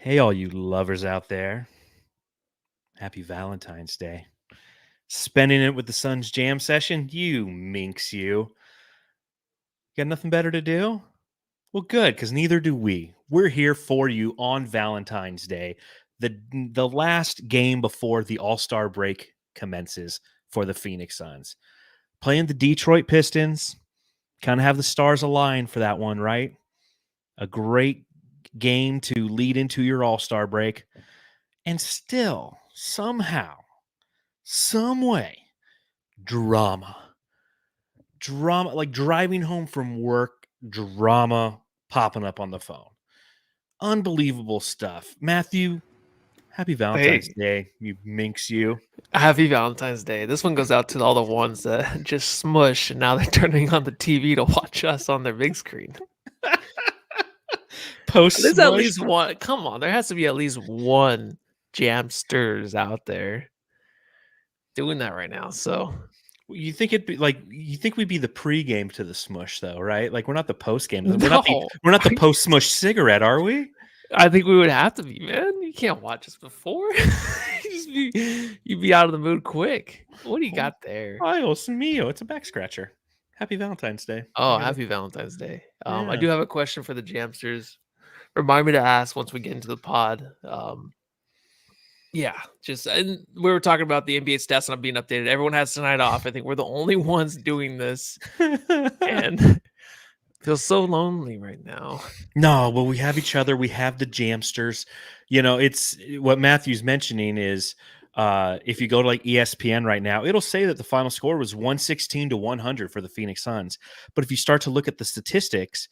Hey, all you lovers out there. Happy Valentine's Day. Spending it with the Suns jam session? You minx, you. Got nothing better to do? Well, good, because neither do we. We're here for you on Valentine's Day, the last game before the All-Star break commences for the Phoenix Suns. Playing the Detroit Pistons, kind of have the stars align for that one, right? A great game to lead into your All-Star break. And still, somehow, some way, drama, like driving home from work, drama popping up on the phone. Unbelievable stuff. Matthew, happy Valentine's Hey, Day, you minx, you. happy Valentine's Day. This one goes out to all the ones that just smush and now they're turning on the TV to watch us on their big screen. Post There's at smush. least one. Come on, there has to be at least one jamsters out there doing that right now. So You think it'd be like you think we'd be the pregame to the smush, though, right? Like we're not the post game. no, We're not the post smush cigarette, are we? I think we would have to be, man. You can't watch us before. You'd be out of the mood quick. What do you got there? Oh, mio. It's a back scratcher. Happy Valentine's Day. Oh, happy Valentine's Day. I Yeah. do have a question for the jamsters. Remind me to ask once we get into the pod. Yeah, just and we were talking about the NBA stats not being updated. Everyone has tonight off. I think we're the only ones doing this, and feels so lonely right now. No, well, we have each other. We have the jamsters. You know, it's what Matthew's mentioning is if you go to like ESPN right now, it'll say that the final score was 116 to 100 for the Phoenix Suns. But if you start to look at the statistics,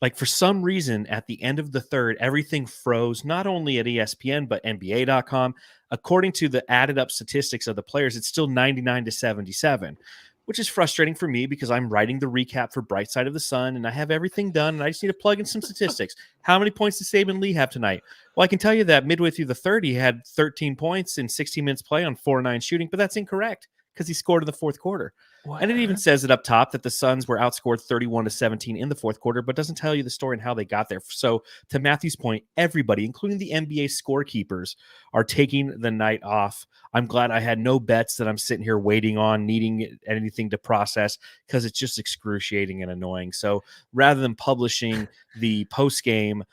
like for some reason at the end of the third, everything froze, not only at ESPN, but NBA.com. According to the added up statistics of the players, it's still 99 to 77, which is frustrating for me because I'm writing the recap for Bright Side of the Sun and I have everything done and I just need to plug in some statistics. How many points did Saban Lee have tonight? Well, I can tell you that midway through the third, he had 13 points in 16 minutes play on 4-9 shooting, but that's incorrect because he scored in the fourth quarter. What? And it even says it up top that the Suns were outscored 31 to 17 in the fourth quarter, but doesn't tell you the story and how they got there. So to Matthew's point, everybody, including the NBA scorekeepers, are taking the night off. I'm glad I had no bets that I'm sitting here waiting on, needing anything to process because it's just excruciating and annoying. So rather than publishing the post game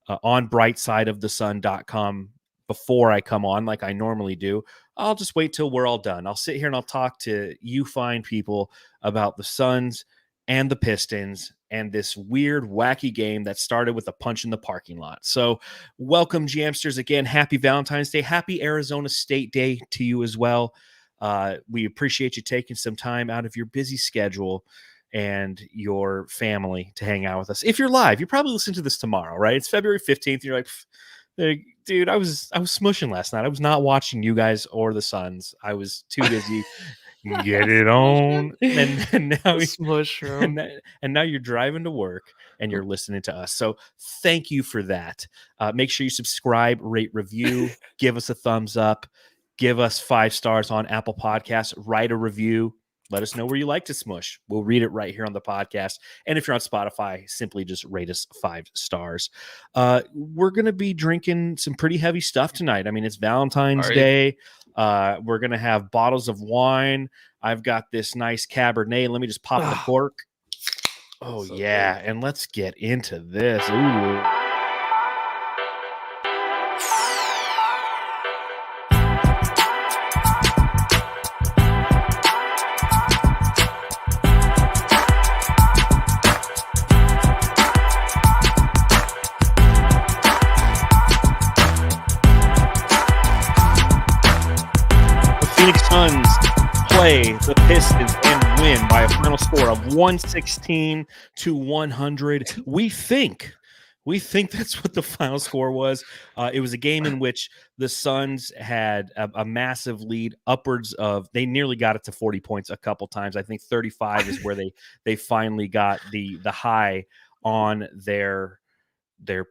on brightsideofthesun.com before I come on like I normally do, I'll just wait till we're all done. I'll sit here and I'll talk to you fine people about the Suns and the Pistons and this weird, wacky game that started with a punch in the parking lot. So welcome, Jamsters, again. Happy Valentine's Day. Happy Arizona State Day to you as well. We appreciate you taking some time out of your busy schedule and your family to hang out with us. If you're live, you're probably listening to this tomorrow, right? It's February 15th. You're like, dude, I was smushing last night. I was not watching you guys or the Suns. I was too busy. Get it on. And now Smush room. and now you're driving to work and you're listening to us. So thank you for that. Make sure you subscribe, rate, review, give us a thumbs up, give us 5 stars on Apple Podcasts, write a review. Let us know where you like to smush. We'll read it right here on the podcast. And if you're on Spotify, simply just rate us 5 stars. We're going to be drinking some pretty heavy stuff tonight. I mean, it's Valentine's Day. We're going to have bottles of wine. I've got this nice Cabernet. Let me just pop the cork. Oh, so yeah. Good. And let's get into this. Ooh. Phoenix Suns play the Pistons and win by a final score of 116 to 100. We think that's what the final score was. It was a game in which the Suns had a massive lead, upwards of, they nearly got it to 40 points a couple times. I think 35 is where they finally got the high on their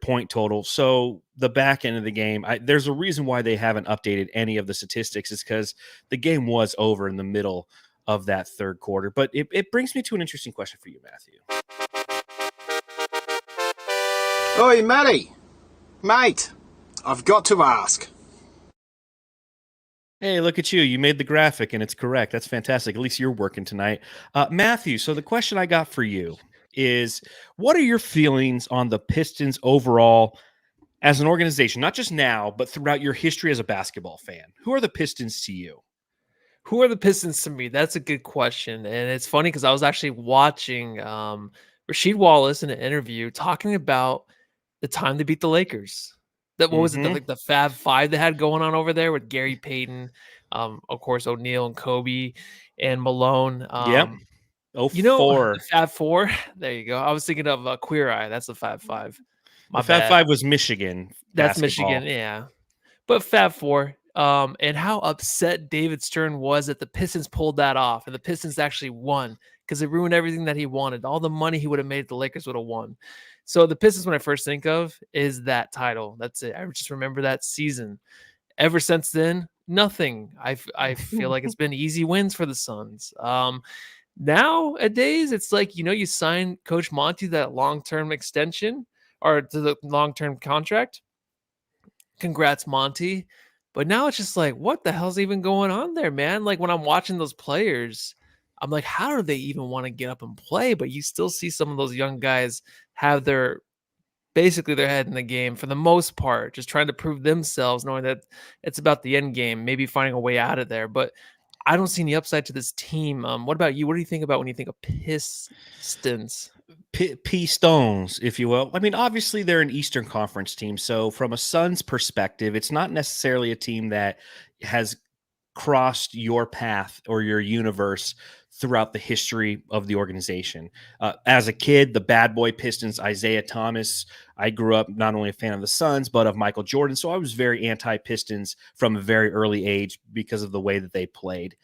point total. So the back end of the game, there's a reason why they haven't updated any of the statistics, is because the game was over in the middle of that third quarter. But it brings me to an interesting question for you, Matthew. Oi, Matty. Mate, I've got to ask. Hey, look at you. You made the graphic and it's correct. That's fantastic. At least you're working tonight. Matthew, so the question I got for you is, what are your feelings on the Pistons overall as an organization, not just now, but throughout your history as a basketball fan? Who are the Pistons to you? Who are the Pistons to me? That's a good question. And it's funny because I was actually watching Rasheed Wallace in an interview talking about the time they beat the Lakers. What was it? The Fab Five they had going on over there with Gary Payton, of course, O'Neal and Kobe and Malone. Yep. The Fab Four. There you go. I was thinking of Queer Eye. That's the Fab Five. The Fab Five was Michigan. That's basketball. Michigan, yeah. But Fab Four, and how upset David Stern was that the Pistons pulled that off, and the Pistons actually won because it ruined everything that he wanted. All the money he would have made, the Lakers would have won. So the Pistons, when I first think of, is that title. That's it. I just remember that season. Ever since then, nothing. I feel like it's been easy wins for the Suns. Nowadays, it's like, you sign Coach Monty that long-term extension or to the long-term contract. Congrats, Monty. But now it's just like, what the hell's even going on there, man? Like when I'm watching those players, I'm like, how do they even want to get up and play? But you still see some of those young guys have basically their head in the game for the most part, just trying to prove themselves, knowing that it's about the end game, maybe finding a way out of there. But I don't see any upside to this team. What about you? What do you think about when you think of Pistons? Pistons, if you will. I mean, obviously they're an Eastern Conference team. So from a Suns perspective, it's not necessarily a team that has crossed your path or your universe throughout the history of the organization. As a kid, the bad boy Pistons, Isaiah Thomas, I grew up not only a fan of the Suns, but of Michael Jordan. So I was very anti-Pistons from a very early age because of the way that they played.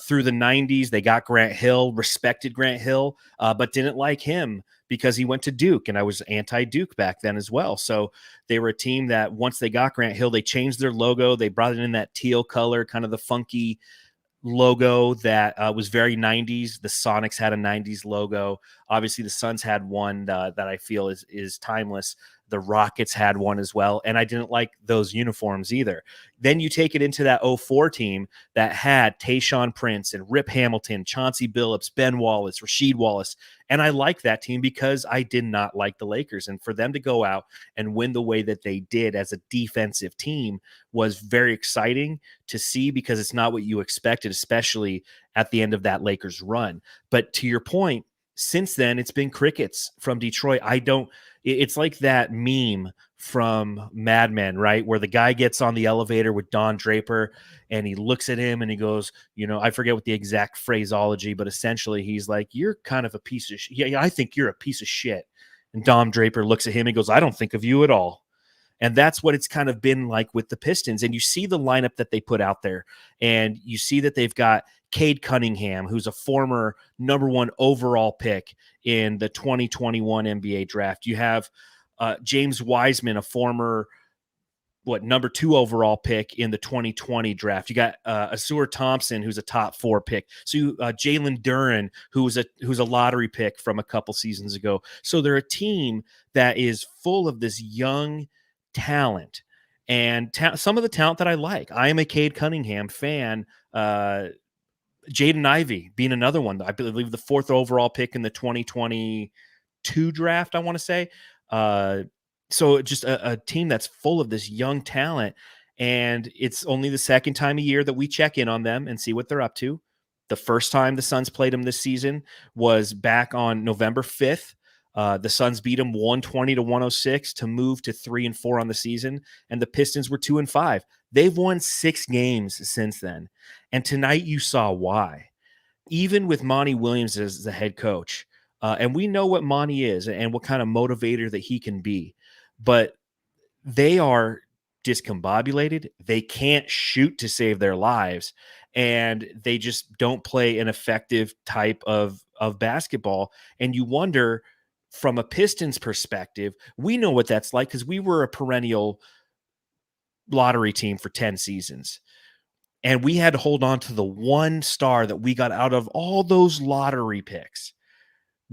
Through the 90s, they got Grant Hill, respected Grant Hill, but didn't like him because he went to Duke, and I was anti-Duke back then as well. So they were a team that once they got Grant Hill, they changed their logo. They brought it in that teal color, kind of the funky logo that was very 90s. The Sonics had a 90s logo. Obviously, the Suns had one that I feel is timeless. The Rockets had one as well, and I didn't like those uniforms either. Then you take it into that 04 team that had Tayshaun Prince and Rip Hamilton, Chauncey Billups, Ben Wallace, Rasheed Wallace, and I like that team because I did not like the Lakers. And for them to go out and win the way that they did as a defensive team was very exciting to see because it's not what you expected, especially at the end of that Lakers run. But to your point, since then, it's been crickets from Detroit. It's like that meme from Mad Men, right? Where the guy gets on the elevator with Don Draper and he looks at him and he goes, I forget what the exact phraseology, but essentially he's like, you're kind of a piece of shit. Yeah, I think you're a piece of shit. And Don Draper looks at him and goes, I don't think of you at all. And that's what it's kind of been like with the Pistons. And you see the lineup that they put out there, and you see that they've got Cade Cunningham, who's a former #1 overall pick in the 2021 NBA draft. You have James Wiseman, a former #2 overall pick in the 2020 draft. You got Asur Thompson, who's a top 4 pick. So Jalen Duran, who's a lottery pick from a couple seasons ago. So they're a team that is full of this young talent and some of the talent that I like. I am a Cade Cunningham fan. Jaden Ivey being another one. I believe the 4th overall pick in the 2022 draft, I want to say. So just a team that's full of this young talent, and it's only the second time a year that we check in on them and see what they're up to. The first time the Suns played them this season was back on November 5th. The Suns beat them 120-106 to move to 3-4 on the season, and the Pistons were 2-5. They've won 6 games since then, and tonight you saw why. Even with Monty Williams as the head coach, and we know what Monty is and what kind of motivator that he can be, but they are discombobulated. They can't shoot to save their lives, and they just don't play an effective type of basketball. And you wonder, from a Pistons perspective, we know what that's like because we were a perennial lottery team for 10 seasons. And we had to hold on to the one star that we got out of all those lottery picks.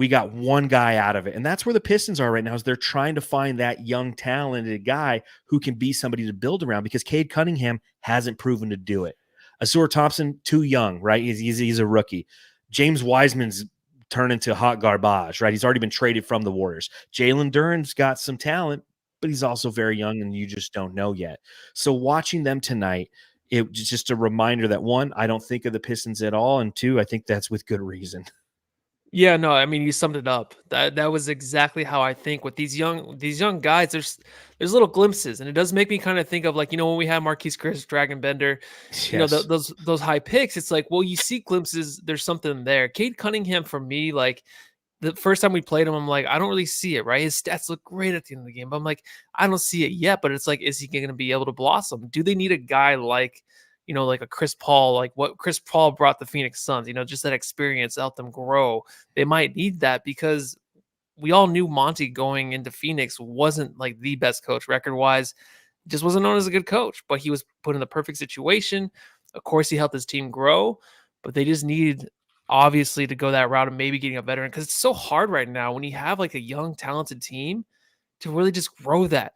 We got one guy out of it. And that's where the Pistons are right now, is they're trying to find that young, talented guy who can be somebody to build around, because Cade Cunningham hasn't proven to do it. Azur Thompson, too young, right? He's a rookie. James Wiseman's turned into hot garbage, right? He's already been traded from the Warriors. Jalen Duren's got some talent, but he's also very young, and you just don't know yet. So watching them tonight, it was just a reminder that, one, I don't think of the Pistons at all, and two, I think that's with good reason. Yeah, no, I mean, you summed it up. That was exactly how I think with these young guys. There's little glimpses, and it does make me kind of think of, like, when we had Marquise Chris, Dragon Bender, Yes. those high picks. It's like, well, you see glimpses. There's something there. Cade Cunningham, for me, like, the first time we played him, I'm like, I don't really see it, right? His stats look great at the end of the game, but I'm like, I don't see it yet. But it's like, is he going to be able to blossom? Do they need a guy like, like a Chris Paul, like what Chris Paul brought the Phoenix Suns, just that experience, help them grow? They might need that, because we all knew Monty going into Phoenix wasn't like the best coach record wise, just wasn't known as a good coach, but he was put in the perfect situation. Of course, he helped his team grow, but they just needed, obviously, to go that route of maybe getting a veteran, because it's so hard right now when you have like a young, talented team to really just grow that.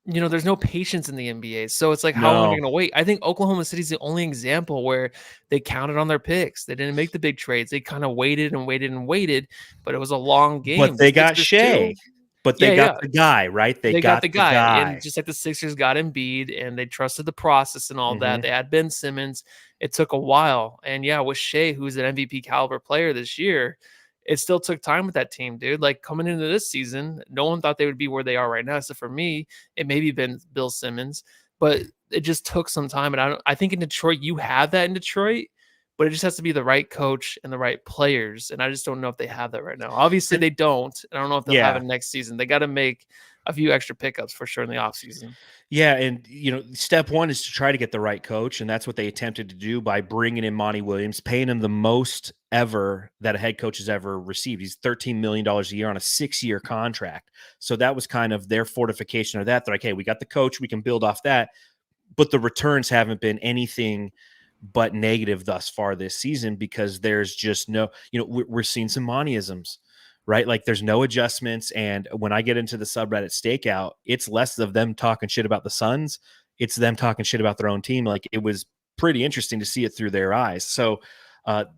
There's no patience in the NBA. So it's like, how long are they No. going to wait? I think Oklahoma City's the only example where they counted on their picks. They didn't make the big trades. They kind of waited and waited and waited, but it was a long game. But The they got Sixers too. Shea. But they Yeah, got yeah. the guy, right? They They got got the the guy. And guy. just like the Sixers got Embiid, and they trusted the process and all that. Mhm. They had Ben Simmons. It took a while. And yeah, with Shea, who's an MVP caliber player this year, it still took time with that team, dude. Like, coming into this season, no one thought they would be where they are right now. So for me, it maybe been Bill Simmons, but it just took some time. And I think in Detroit, you have that in Detroit, but it just has to be the right coach and the right players. And I just don't know if they have that right now. Obviously, And they don't. I don't know if they'll have yeah. it next season. They got to make a few extra pickups for sure in the offseason. Yeah, and step one is to try to get the right coach, and that's what they attempted to do by bringing in Monty Williams, paying him the most ever that a head coach has ever received. He's $13 million a year on a 6-year contract. So that was kind of their fortification of that. They're like, hey, we got the coach, we can build off that, but the returns haven't been anything but negative thus far this season, because there's just no, we're seeing some Montyisms, right? Like, there's no adjustments. And when I get into the subreddit stakeout, it's less of them talking shit about the Suns. It's them talking shit about their own team. Like, it was pretty interesting to see it through their eyes. So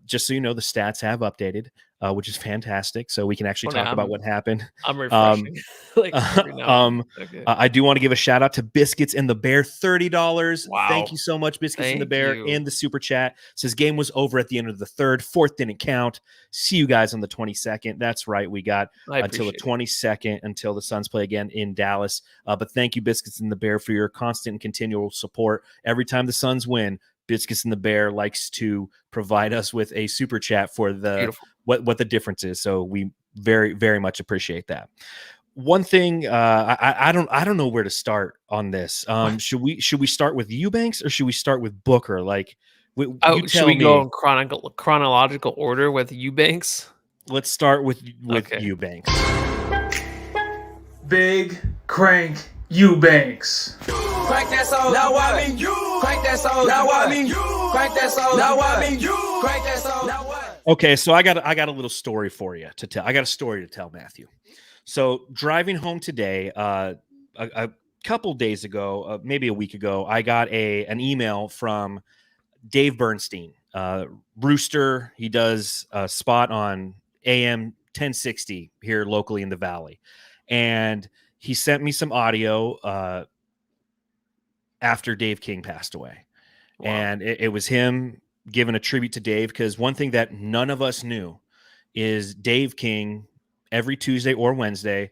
just so you know, the stats have updated, which is fantastic. So we can actually talk about what happened. I'm refreshing. Like, every now and then. Okay. I do want to give a shout out to Biscuits in the Bear, $30. Wow. Thank you so much, Biscuits in the Thank Bear, you. in the super chat. Says game was over at the end of the third. Fourth didn't count. See you guys on the 22nd. That's right. We got until the 22nd until the Suns play again in Dallas. But thank you, Biscuits in the Bear, for your constant and continual support. Every time the Suns win, Biscuits in the Bear likes to provide us with a super chat for the what the difference is. So we very, very much appreciate that. One thing, I don't know where to start on this. Should we start with Eubanks, or should we start with Booker? Like, should we go in chronological order with Eubanks? Let's start with Eubanks. Big Crank Eubanks. Crank that soul. Now I mean you. Crank that soul. Now I mean you. Crank that soul. Now I mean you. Crank that soul. Now what? Okay, so I got a little story for you to tell. I got a story to tell, Matthew. So driving home today, a couple days ago, maybe a week ago, I got an email from Dave Bernstein, Rooster. He does a spot on AM 1060 here locally in the Valley, and he sent me some audio after Dave King passed away. Wow. And it was him giving a tribute to Dave, because one thing that none of us knew is Dave King every Tuesday or Wednesday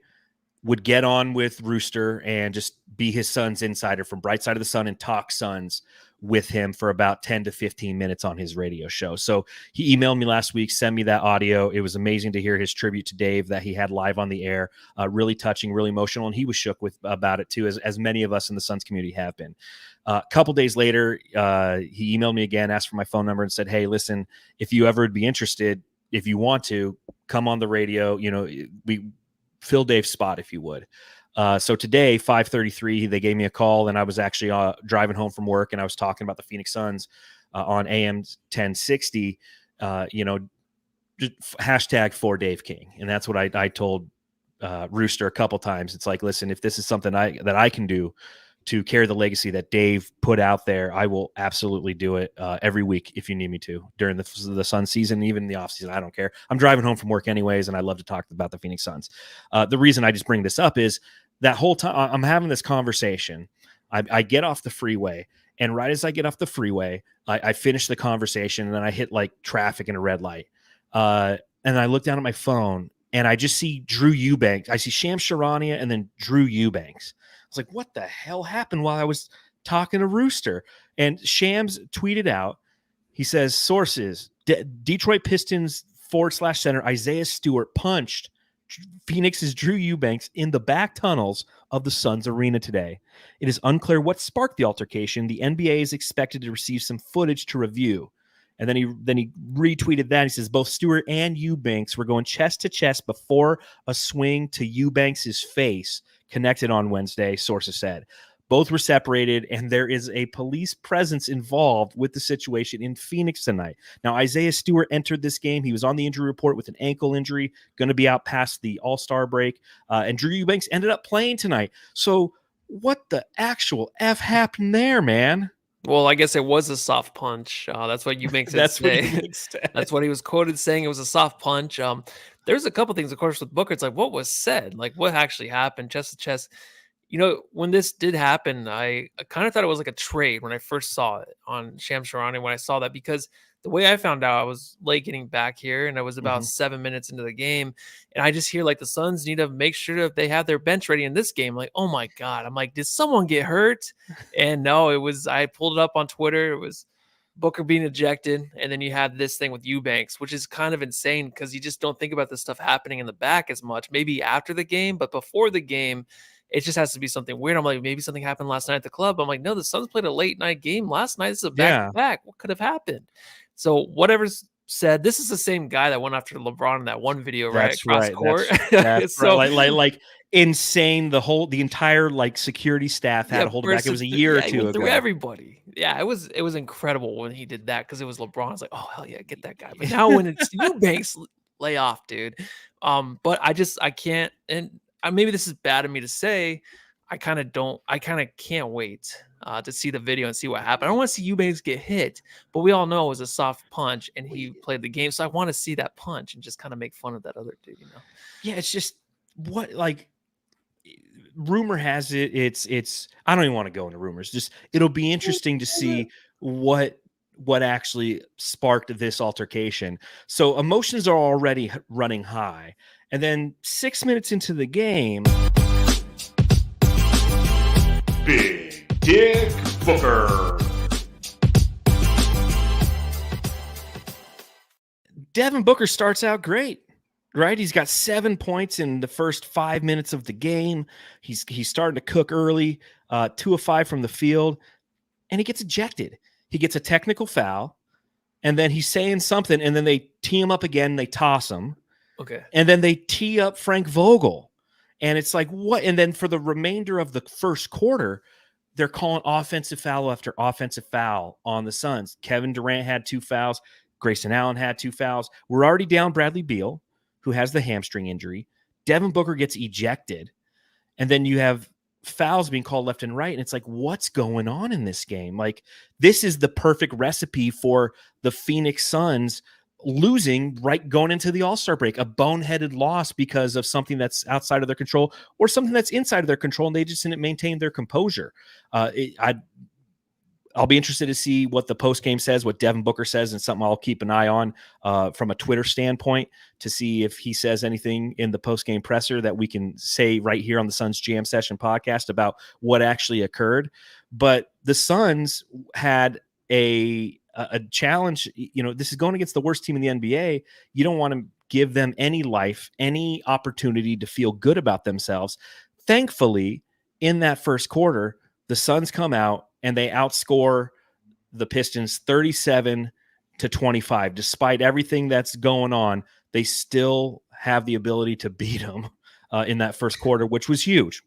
would get on with Rooster and just be his son's insider from Bright Side of the Sun and talk Suns with him for about 10 to 15 minutes on his radio show. So he emailed me last week, sent me that audio. It was amazing to hear his tribute to Dave that he had live on the air. Really touching, really emotional. And he was shook about it too, as many of us in the Suns community have been. A couple days later, he emailed me again, asked for my phone number, and said, hey, listen, if you ever would be interested, if you want to come on the radio, we fill Dave's spot if you would. So today, 5:33, they gave me a call, and I was actually driving home from work, and I was talking about the Phoenix Suns on AM 1060. just hashtag for Dave King. And that's what I told Rooster a couple times. It's like, listen, if this is something that I can do to carry the legacy that Dave put out there, I will absolutely do it every week if you need me to during the Sun season, even the off season. I don't care. I'm driving home from work anyways, and I love to talk about the Phoenix Suns. The reason I just bring this up is that whole time I'm having this conversation, I get off the freeway, and right as I get off the freeway, I finish the conversation, and then I hit like traffic and a red light. And I look down at my phone, and I just see Drew Eubanks. I see Shams Charania and then Drew Eubanks. I was like, what the hell happened while I was talking to Rooster? And Shams tweeted out, he says, sources, Detroit Pistons /center Isaiah Stewart punched Phoenix's Drew Eubanks in the back tunnels of the Suns arena today. It is unclear what sparked the altercation. The NBA is expected to receive some footage to review. And then he retweeted that. He says both Stewart and Eubanks were going chest to chest before a swing to Eubanks's face connected on Wednesday, sources said. Both were separated, and there is a police presence involved with the situation in Phoenix tonight. Now, Isaiah Stewart entered this game. He was on the injury report with an ankle injury, going to be out past the All-Star break. And Drew Eubanks ended up playing tonight. So what the actual F happened there, man? Well, I guess it was a soft punch. That's what Eubanks said. That's what he was quoted saying. It was a soft punch. There's a couple things, of course, with Booker. It's like, what was said? Like, what actually happened? Chest to chest. You know, when this did happen, I kind of thought it was like a trade when I first saw it on Shams Charania. When I saw that, because the way I found out, I was late getting back here, and I was about 7 minutes into the game, and I just hear like the Suns need to make sure that they have their bench ready in this game. Like, oh my God. I'm like, did someone get hurt? And no, I pulled it up on Twitter. It was Booker being ejected, and then you had this thing with Eubanks, which is kind of insane because you just don't think about this stuff happening in the back as much, maybe after the game, but before the game, it just has to be something weird. I'm like, maybe something happened last night at the club. I'm like, no, the Suns played a late night game last night. This is a back-to-back. What could have happened? So whatever's said, this is the same guy that went after LeBron in that one video, right? That's across right. court. That's So right. Like insane. The entire like security staff had to hold it back. It was a year or two ago. Through everybody. Yeah, it was incredible when he did that because it was LeBron. I was like, oh hell yeah, get that guy. But now when it's Eubanks, lay off, dude. But I can't, and maybe this is bad of me to say. I kind of can't wait to see the video and see what happened. I don't want to see Eubanks get hit, but we all know it was a soft punch and he played the game. So I want to see that punch and just kind of make fun of that other dude, you know? Yeah, it's just what, like, rumor has it, it's I don't even want to go into rumors. Just it'll be interesting to see what actually sparked this altercation. So emotions are already running high. And then 6 minutes into the game, Big Dick Booker. Devin Booker starts out great, right? He's got 7 points in the first 5 minutes of the game. He's starting to cook early, 2 of 5 from the field, and he gets ejected. He gets a technical foul, and then he's saying something, and then they tee him up again. They toss him. Okay. And then they tee up Frank Vogel. And it's like, what? And then for the remainder of the first quarter, they're calling offensive foul after offensive foul on the Suns. Kevin Durant had 2 fouls. Grayson Allen had 2 fouls. We're already down Bradley Beal, who has the hamstring injury. Devin Booker gets ejected. And then you have fouls being called left and right. And it's like, what's going on in this game? Like, this is the perfect recipe for the Phoenix Suns losing right going into the All-Star break, a boneheaded loss because of something that's outside of their control or something that's inside of their control, and they just didn't maintain their composure. I'll be interested to see what the post game says, what Devin Booker says, and something I'll keep an eye on from a Twitter standpoint to see if he says anything in the post game presser that we can say right here on the Suns Jam Session podcast about what actually occurred. But the Suns had a challenge. You know, this is going against the worst team in the NBA. You don't want to give them any life, any opportunity to feel good about themselves. Thankfully, in that first quarter, the Suns come out and they outscore the Pistons 37-25. Despite everything that's going on, they still have the ability to beat them in that first quarter, which was huge.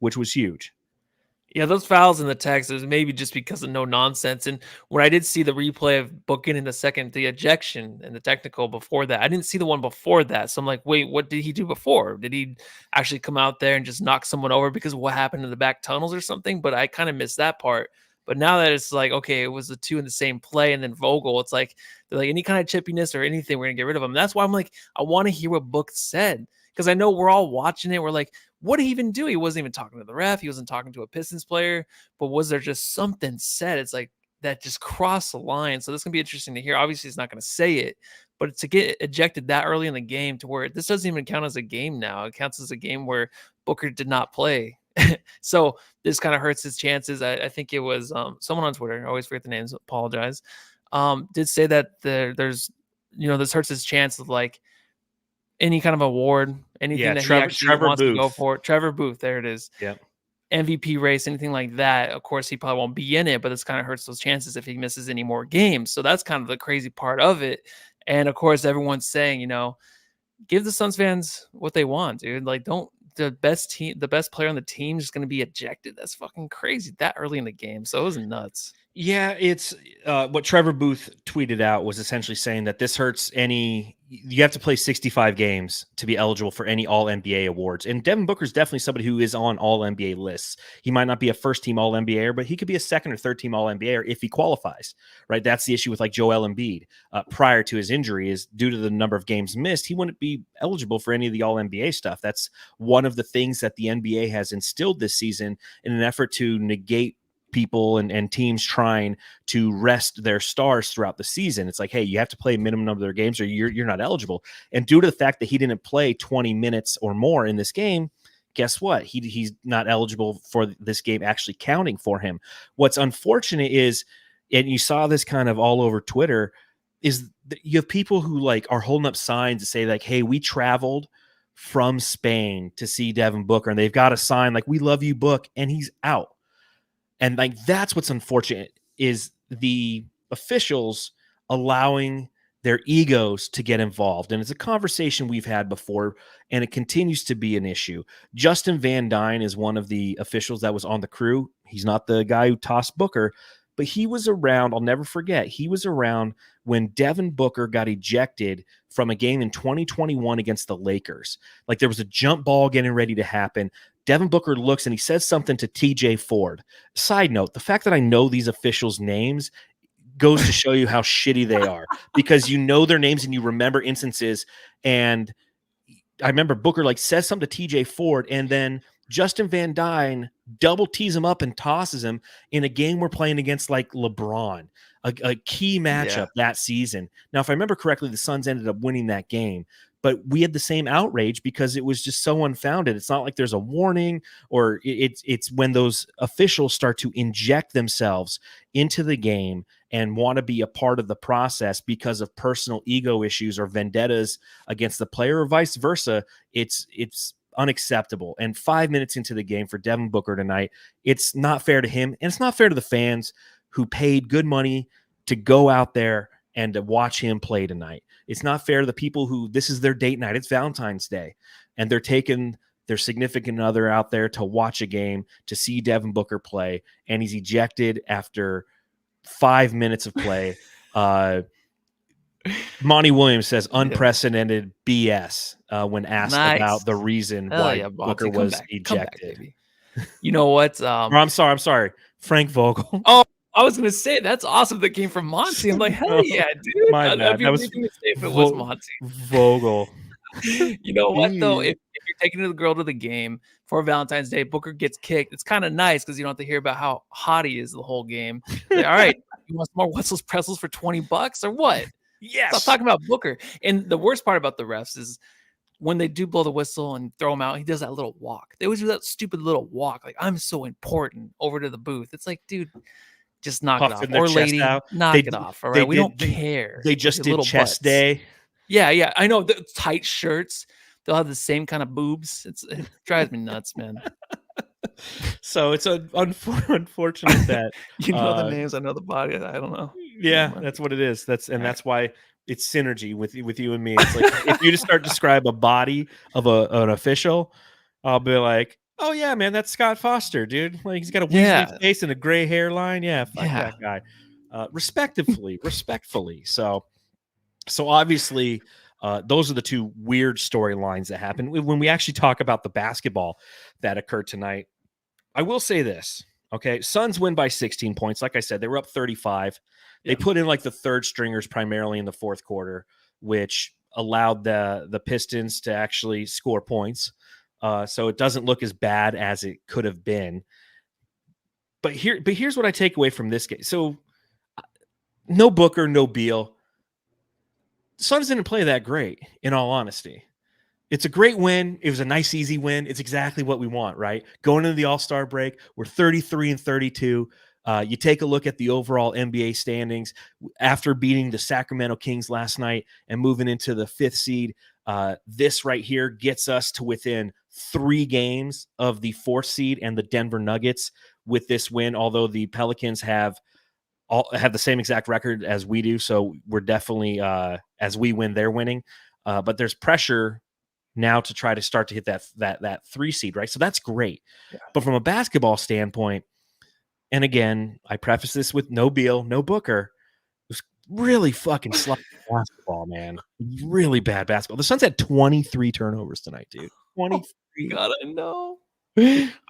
Yeah, those fouls in the text is maybe just because of no nonsense. And when I did see the replay of booking in the second, the ejection and the technical before that, I didn't see the one before that. So I'm like, wait, what did he do before? Did he actually come out there and just knock someone over because of what happened in the back tunnels or something? But I kind of missed that part. But now that it's like, okay, it was the two in the same play, and then Vogel, it's like they're like any kind of chippiness or anything, we're gonna get rid of him. That's why I'm like, I want to hear what Book said, because I know we're all watching it. We're like, what did he even do? He wasn't even talking to the ref. He wasn't talking to a Pistons player. But was there just something said? It's like that just crossed the line. So this can be interesting to hear. Obviously, he's not going to say it, but to get ejected that early in the game to where this doesn't even count as a game now. It counts as a game where Booker did not play. So this kind of hurts his chances. I think it was someone on Twitter, I always forget the names, apologize, did say that there's, this hurts his chance of like any kind of award, anything that he actually wants to go for. Trevor Booth, there it is. Yeah. MVP race, anything like that. Of course, he probably won't be in it, but this kind of hurts those chances if he misses any more games. So that's kind of the crazy part of it. And of course, everyone's saying, give the Suns fans what they want, dude. Like, don't the best player on the team is going to be ejected. That's fucking crazy that early in the game. So it was nuts. Yeah, it's what Trevor Booth tweeted out was essentially saying that this hurts you have to play 65 games to be eligible for any All-NBA awards. And Devin Booker's definitely somebody who is on All-NBA lists. He might not be a first-team All-NBAer, but he could be a second or third-team All-NBAer if he qualifies, right? That's the issue with like Joel Embiid prior to his injury is due to the number of games missed, he wouldn't be eligible for any of the All-NBA stuff. That's one of the things that the NBA has instilled this season in an effort to negate people and teams trying to rest their stars throughout the season. It's like, hey, you have to play a minimum number of their games or you're not eligible. And due to the fact that he didn't play 20 minutes or more in this game, guess what? He's not eligible for this game actually counting for him. What's unfortunate is, and you saw this kind of all over Twitter, is that you have people who like are holding up signs to say like, hey, we traveled from Spain to see Devin Booker and they've got a sign like, we love you, Book, and he's out. And like that's what's unfortunate is the officials allowing their egos to get involved. And it's a conversation we've had before, and it continues to be an issue. Justin Van Dyne is one of the officials that was on the crew. He's not the guy who tossed Booker, but he was around. I'll never forget. He was around when Devin Booker got ejected from a game in 2021 against the Lakers. Like there was a jump ball getting ready to happen. Devin Booker looks and he says something to TJ Ford. Side note, the fact that I know these officials' names goes to show you how shitty they are because you know their names and you remember instances. And I remember Booker like says something to TJ Ford and then Justin Van Dyne double tees him up and tosses him in a game we're playing against like LeBron, a key matchup that season. Now, if I remember correctly, the Suns ended up winning that game, but we had the same outrage because it was just so unfounded. It's not like there's a warning or it's when those officials start to inject themselves into the game and want to be a part of the process because of personal ego issues or vendettas against the player or vice versa. It's unacceptable. And 5 minutes into the game for Devin Booker tonight, it's not fair to him. And it's not fair to the fans who paid good money to go out there and to watch him play tonight. It's not fair to the people who this is their date night. It's Valentine's Day and they're taking their significant other out there to watch a game, to see Devin Booker play. And he's ejected after 5 minutes of play. Monty Williams says unprecedented BS when asked about the reason why Booker was ejected. You know what? I'm sorry. Frank Vogel. Oh, I was going to say, that's awesome that came from Monty. I'm like, hell yeah, dude. My bad. That was if it was Monty. Vogel. You know what, though? If you're taking the girl to the game for Valentine's Day, Booker gets kicked. It's kind of nice because you don't have to hear about how hot he is the whole game. Like, all right, you want some more Wetzel's pretzels for $20 or what? Yes. Stop talking about Booker. And the worst part about the refs is when they do blow the whistle and throw him out, he does that little walk. They always do that stupid little walk. Like, I'm so important over to the booth. It's like, dude, just knock it off. Or lady, knock it off. All right. We don't care. They just did chest day. Yeah. I know the tight shirts. They'll have the same kind of boobs. It drives me nuts, man. So it's unfortunate that you know the names, I know the body. I don't know. Yeah, that's what it is. That's why it's synergy with you and me. It's like if you just start to describe a body of an official, I'll be like, Oh yeah, man, that's Scott Foster, dude. Like he's got a Weasley face and a gray hairline. Yeah, fuck that guy. Respectfully. So obviously, those are the two weird storylines that happen. When we actually talk about the basketball that occurred tonight, I will say this. Okay, Suns win by 16 points. Like I said, they were up 35. They put in like the third stringers primarily in the fourth quarter, which allowed the Pistons to actually score points. So it doesn't look as bad as it could have been. But here's what I take away from this game. So no Booker, no Beal. Suns didn't play that great, in all honesty. It's a great win. It was a nice, easy win. It's exactly what we want, right? Going into the All-Star break, we're 33-32. You take a look at the overall NBA standings after beating the Sacramento Kings last night and moving into the 5th seed. This right here gets us to within 3 games of the 4th seed and the Denver Nuggets with this win, although the Pelicans have the same exact record as we do. So we're definitely, as we win, they're winning. But there's pressure now to try to start to hit that 3 seed, right? So that's great. Yeah. But from a basketball standpoint, and again, I preface this with no Beal, no Booker, it was really fucking sloppy basketball, man. Really bad basketball. The Suns had 23 turnovers tonight, dude. 23. Oh, God, I know.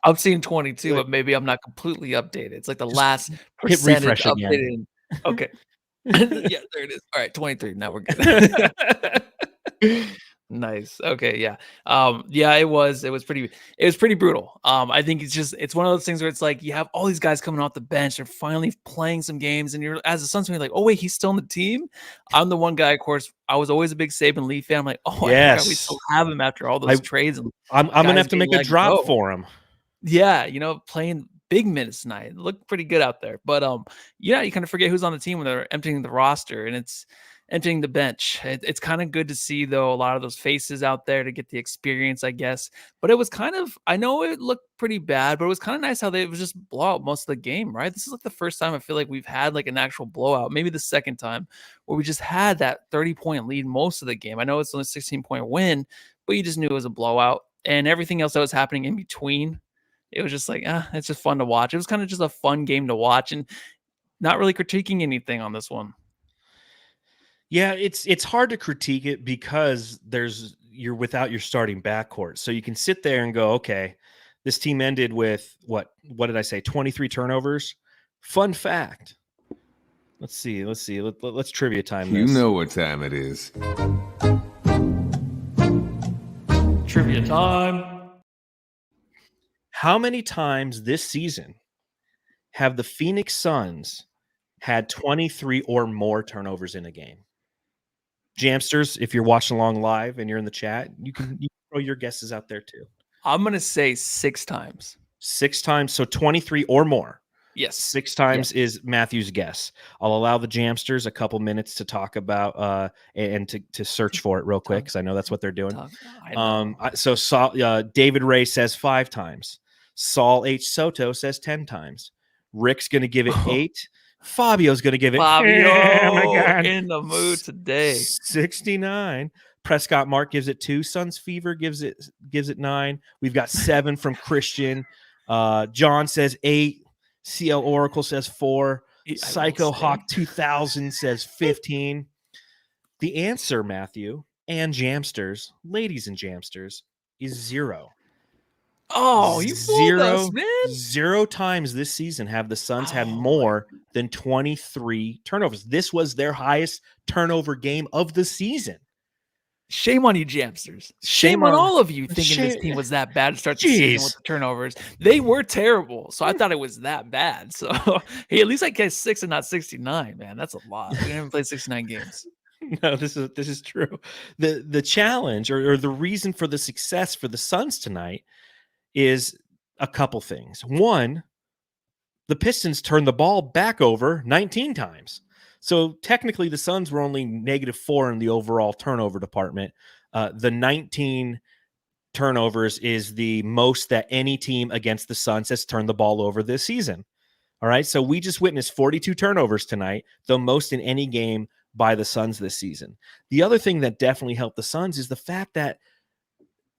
I've seen 22, but maybe I'm not completely updated. It's like the last percentage updated. Okay. Yeah, there it is. All right, 23. Now we're good. Nice. Okay, yeah. Yeah, it was pretty brutal. I think it's one of those things where it's like you have all these guys coming off the bench, they're finally playing some games, and you're as a Suns fan, like, oh wait, he's still on the team. I'm the one guy, of course. I was always a big Saban Lee fan. I'm like, oh, I forgot we still have him after all those trades. And I'm gonna have to make a drop for him. Yeah, playing big minutes tonight. Looked pretty good out there. But yeah, you kind of forget who's on the team when they're emptying the roster and it's emptying the bench. It's kind of good to see, though, a lot of those faces out there to get the experience, I guess. But it was kind of, I know it looked pretty bad, but it was kind of nice how it was just blowout most of the game, right? This is like the first time I feel like we've had like an actual blowout, maybe the second time, where we just had that 30-point lead most of the game. I know it's only a 16-point win, but you just knew it was a blowout. And everything else that was happening in between, it was just like, it's just fun to watch. It was kind of just a fun game to watch and not really critiquing anything on this one. Yeah, it's hard to critique it because you're without your starting backcourt. So you can sit there and go, okay, this team ended with what did I say? 23 turnovers. Fun fact. Let's see. Let's trivia time this. You know what time it is. Trivia time. How many times this season have the Phoenix Suns had 23 or more turnovers in a game? Jamsters, if you're watching along live and you're in the chat, you can throw your guesses out there too. I'm going to say 6 times. 6 times, so 23 or more. Yes. 6 times is Matthew's guess. I'll allow the Jamsters a couple minutes to talk about and to search for it real quick because I know that's what they're doing. David Ray says 5 times. Saul H. Soto says 10 times. Rick's going to give it 8. Fabio's going to give it. Fabio in the mood today. 69. Prescott Mark gives it 2. Suns Fever gives it 9. We've got 7 from Christian. John says 8. CL Oracle says 4. Psycho Hawk 2000 says 15. The answer, Matthew and Jamsters, ladies and Jamsters, is 0. Oh, you fooled us, man. 0 times this season have the Suns had more than 23 turnovers. This was their highest turnover game of the season. Shame on you, Jamsters. Shame on all of you thinking this team was that bad to start the season with the turnovers. They were terrible, so I thought it was that bad. So, hey, at least I guessed 6 and not 69, man. That's a lot. We haven't played 69 games. No, this is true. The challenge or the reason for the success for the Suns tonight is a couple things. One, the Pistons turned the ball back over 19 times. So technically the Suns were only -4 in the overall turnover department. The 19 turnovers is the most that any team against the Suns has turned the ball over this season. All right. So we just witnessed 42 turnovers tonight, the most in any game by the Suns this season. The other thing that definitely helped the Suns is the fact that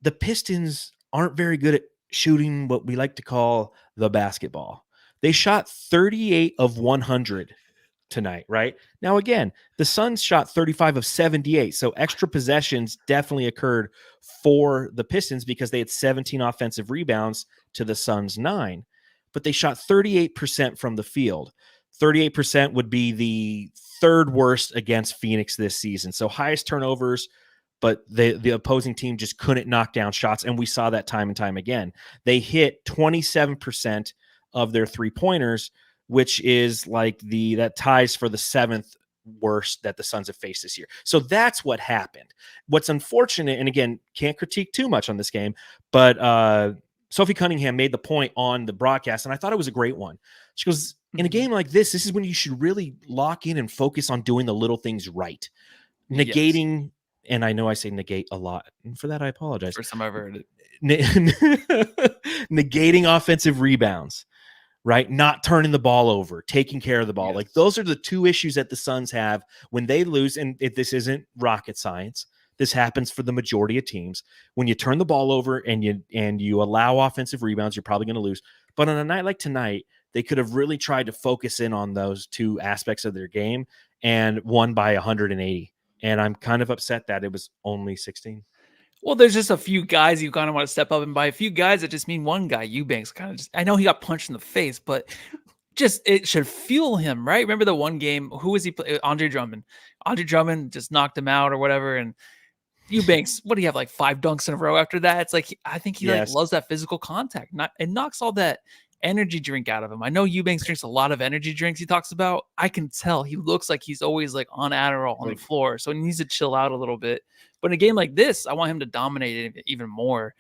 the Pistons aren't very good at shooting what we like to call the basketball. They shot 38 of 100 tonight, right? Now, again, the Suns shot 35 of 78. So extra possessions definitely occurred for the Pistons because they had 17 offensive rebounds to the Suns 9. But they shot 38% from the field. 38% would be the third worst against Phoenix this season. So highest turnovers, but the opposing team just couldn't knock down shots. And we saw that time and time again. They hit 27% of their three-pointers, which is like that ties for the seventh worst that the Suns have faced this year. So that's what happened. What's unfortunate, and again, can't critique too much on this game, but Sophie Cunningham made the point on the broadcast, and I thought it was a great one. She goes, in a game like this is when you should really lock in and focus on doing the little things right. Negating, and I know I say negate a lot, and for that I apologize. First time I've heard it. Negating offensive rebounds, right? Not turning the ball over, taking care of the ball. Yes. Like those are the two issues that the Suns have when they lose. And if this isn't rocket science, this happens for the majority of teams. When you turn the ball over and you allow offensive rebounds, you're probably going to lose. But on a night like tonight, they could have really tried to focus in on those two aspects of their game and won by 180. And I'm kind of upset that it was only 16. Well, there's just a few guys you kind of want to step up, and by a few guys, it just mean one guy, Eubanks. Kind of just, I know he got punched in the face, but just it should fuel him, right? Remember the one game? Who was he? Andre Drummond. Andre Drummond just knocked him out or whatever, and Eubanks. What do you have, like 5 dunks in a row after that? It's like I think he like loves that physical contact. It knocks all that energy drink out of him. I know Eubanks drinks a lot of energy drinks he talks about. I can tell he looks like he's always like on Adderall on the floor, so he needs to chill out a little bit. But in a game like this, I want him to dominate it even more.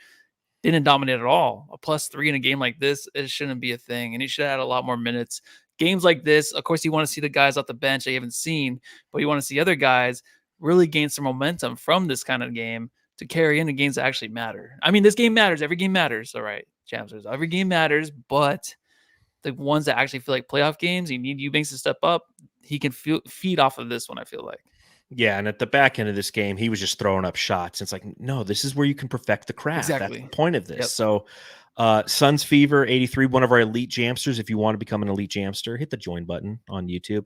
Didn't dominate at all. A +3 in a game like this, it shouldn't be a thing. And he should have had a lot more minutes. Games like this, of course, you want to see the guys off the bench that you haven't seen, but you want to see other guys really gain some momentum from this kind of game to carry into games that actually matter. I mean, this game matters. Every game matters. All right, Chancellors. Every game matters, but the ones that actually feel like playoff games, you need Eubanks to step up. He can feed off of this one, I feel like. Yeah, and at the back end of this game, he was just throwing up shots. It's like, no, this is where you can perfect the craft. Exactly. That's the point of this. Yep. So Suns Fever 83, one of our elite jamsters. If you want to become an elite jamster, hit the join button on YouTube.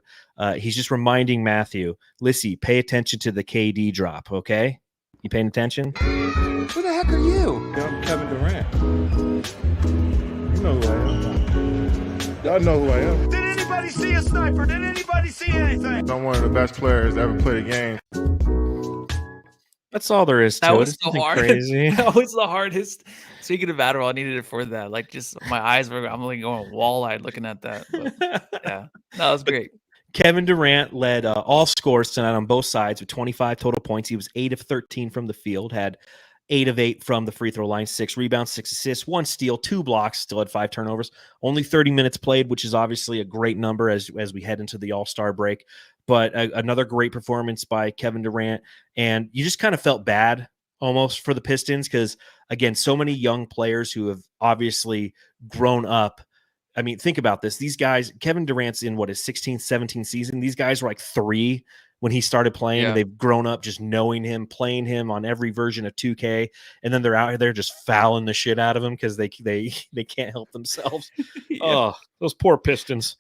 He's just reminding Matthew, Lissy, pay attention to the KD drop, okay? You paying attention? Who the heck are you? I'm Kevin Durant. You know who I am. Y'all know who I am. Did anybody see a sniper? Did anybody see anything? I'm one of the best players to ever play the game. That's all there is to That it. was It's so nothing hard. crazy. That was the hardest. Speaking of Adderall, I needed it for that. Like, just my eyes were, I'm like going wall-eyed looking at that. But yeah, that was great. Kevin Durant led all scores tonight on both sides with 25 total points. He was 8 of 13 from the field, had 8 of 8 from the free throw line, 6 rebounds, 6 assists, 1 steal, 2 blocks, still had 5 turnovers, only 30 minutes played, which is obviously a great number as we head into the All-Star break. But another great performance by Kevin Durant. And you just kind of felt bad almost for the Pistons because, again, so many young players who have obviously grown up. I mean, think about this. These guys, Kevin Durant's in his 16th, 17th season. These guys were like 3 when he started playing. Yeah. And they've grown up just knowing him, playing him on every version of 2K. And then they're out there just fouling the shit out of him because they can't help themselves. Yeah. Oh, those poor Pistons.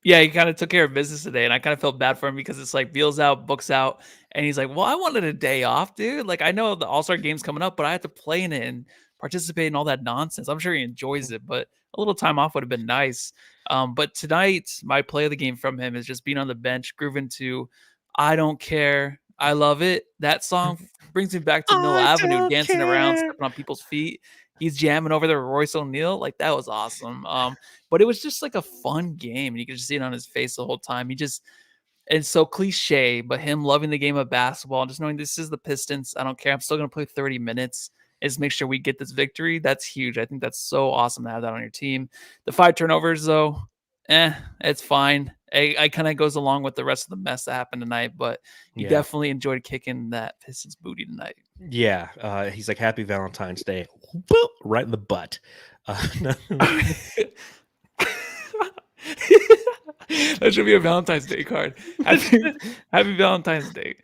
Yeah, he kind of took care of business today, and I kind of felt bad for him because it's like Beal's out, Book's out, and he's like, well, I wanted a day off, dude. Like, I know the All-Star game's coming up, but I have to play in it and participate in all that nonsense. I'm sure he enjoys it, but a little time off would have been nice. But tonight, my play of the game from him is just being on the bench, grooving to I Don't Care, I Love It. That song brings me back to Mill Avenue, dancing around, stepping on people's feet. He's jamming over there with Royce O'Neal. Like, that was awesome. But it was just like a fun game. And you could just see it on his face the whole time. It's so cliche, but him loving the game of basketball and just knowing this is the Pistons. I don't care. I'm still going to play 30 minutes. Just make sure we get this victory. That's huge. I think that's so awesome to have that on your team. The 5 turnovers, though, it's fine. I kind of goes along with the rest of the mess that happened tonight, but you definitely enjoyed kicking that Pistons booty tonight. Yeah. He's like, happy Valentine's Day. Boop, right in the butt. That should be a Valentine's Day card. Happy Valentine's Day.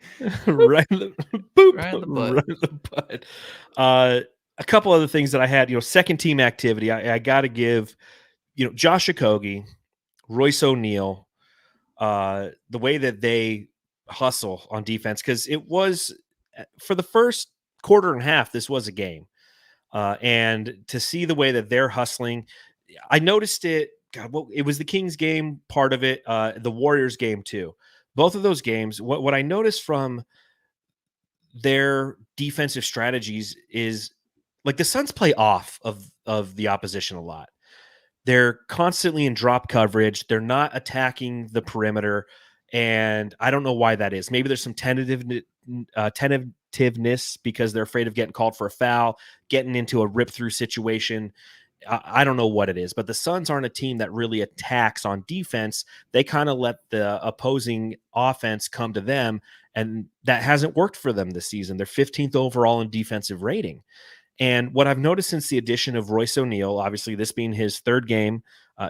right in the boop, Right in the butt. Right in the butt. a couple other things that I had, second team activity. I got to give, Josh Okogie, Royce O'Neal, the way that they hustle on defense, because it was for the first quarter and a half, this was a game. And to see the way that they're hustling, I noticed it. God, it was the Kings game, part of it, the Warriors game too. Both of those games, what I noticed from their defensive strategies is like the Suns play off of the opposition a lot. They're constantly in drop coverage. They're not attacking the perimeter. And I don't know why that is. Maybe there's some tentativeness because they're afraid of getting called for a foul, getting into a rip through situation. I don't know what it is, but the Suns aren't a team that really attacks on defense. They kind of let the opposing offense come to them, and that hasn't worked for them this season. They're 15th overall in defensive rating. And what I've noticed since the addition of Royce O'Neal, obviously this being his third game,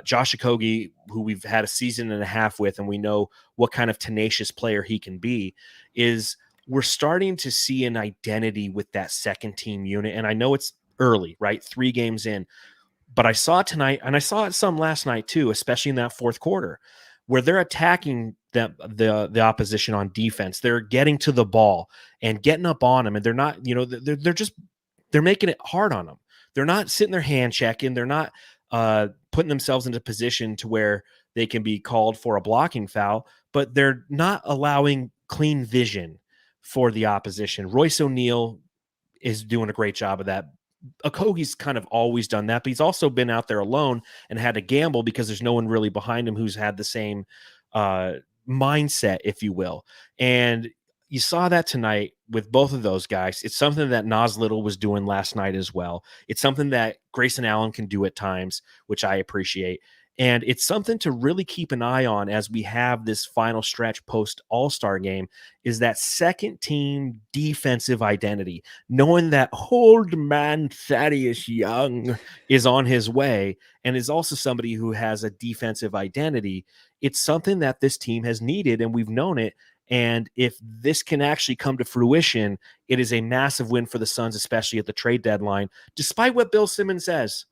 Josh Okogie, who we've had a season and a half with, and we know what kind of tenacious player he can be, is we're starting to see an identity with that second team unit. And I know it's early, right? 3 games in. But I saw it tonight, and I saw it some last night too, especially in that fourth quarter, where they're attacking the opposition on defense. They're getting to the ball and getting up on them, and they're not, they're making it hard on them. They're not sitting there hand checking. They're not putting themselves into position to where they can be called for a blocking foul, but they're not allowing clean vision for the opposition. Royce O'Neal is doing a great job of that. Okogie's kind of always done that, but he's also been out there alone and had to gamble because there's no one really behind him who's had the same mindset, if you will. And you saw that tonight with both of those guys. It's something that Nas Little was doing last night as well. It's something that Grayson Allen can do at times, which I appreciate. And it's something to really keep an eye on as we have this final stretch post All-Star game, is that second team defensive identity, knowing that old man Thaddeus Young is on his way and is also somebody who has a defensive identity. It's something that this team has needed, and we've known it. And if this can actually come to fruition, it is a massive win for the Suns, especially at the trade deadline, despite what Bill Simmons says.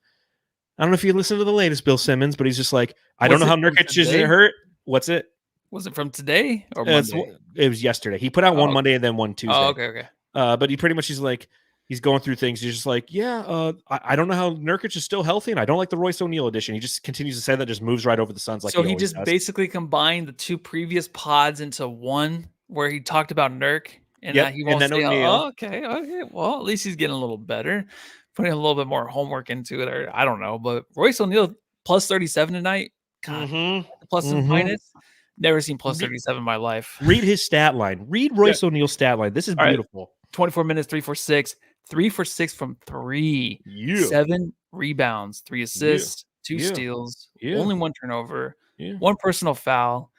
I don't know if you listen to the latest Bill Simmons, but he's just like, I don't know how Nurkic is hurt. What's it? Was it from today or Monday? It was yesterday. He put out one Monday and then one Tuesday. Oh, okay. But he pretty much is like, he's going through things. He's just like, I don't know how Nurkic is still healthy, and I don't like the Royce O'Neal edition. He just continues to say that, just moves right over the Suns. Like, so he just basically combined the 2 previous pods into one, where he talked about Nurk and he won't say, okay. Well, at least he's getting a little better, putting a little bit more homework into it, or I don't know. But Royce O'Neal plus 37 tonight. God, plus and minus. Never seen plus 37 in my life. Read his stat line. Read Royce O'Neal's stat line. This is beautiful. Right. 24 minutes, 3 for 6. 3 for 6 from 3. 7 rebounds, 3 assists, 2 steals, only 1 turnover, 1 personal foul,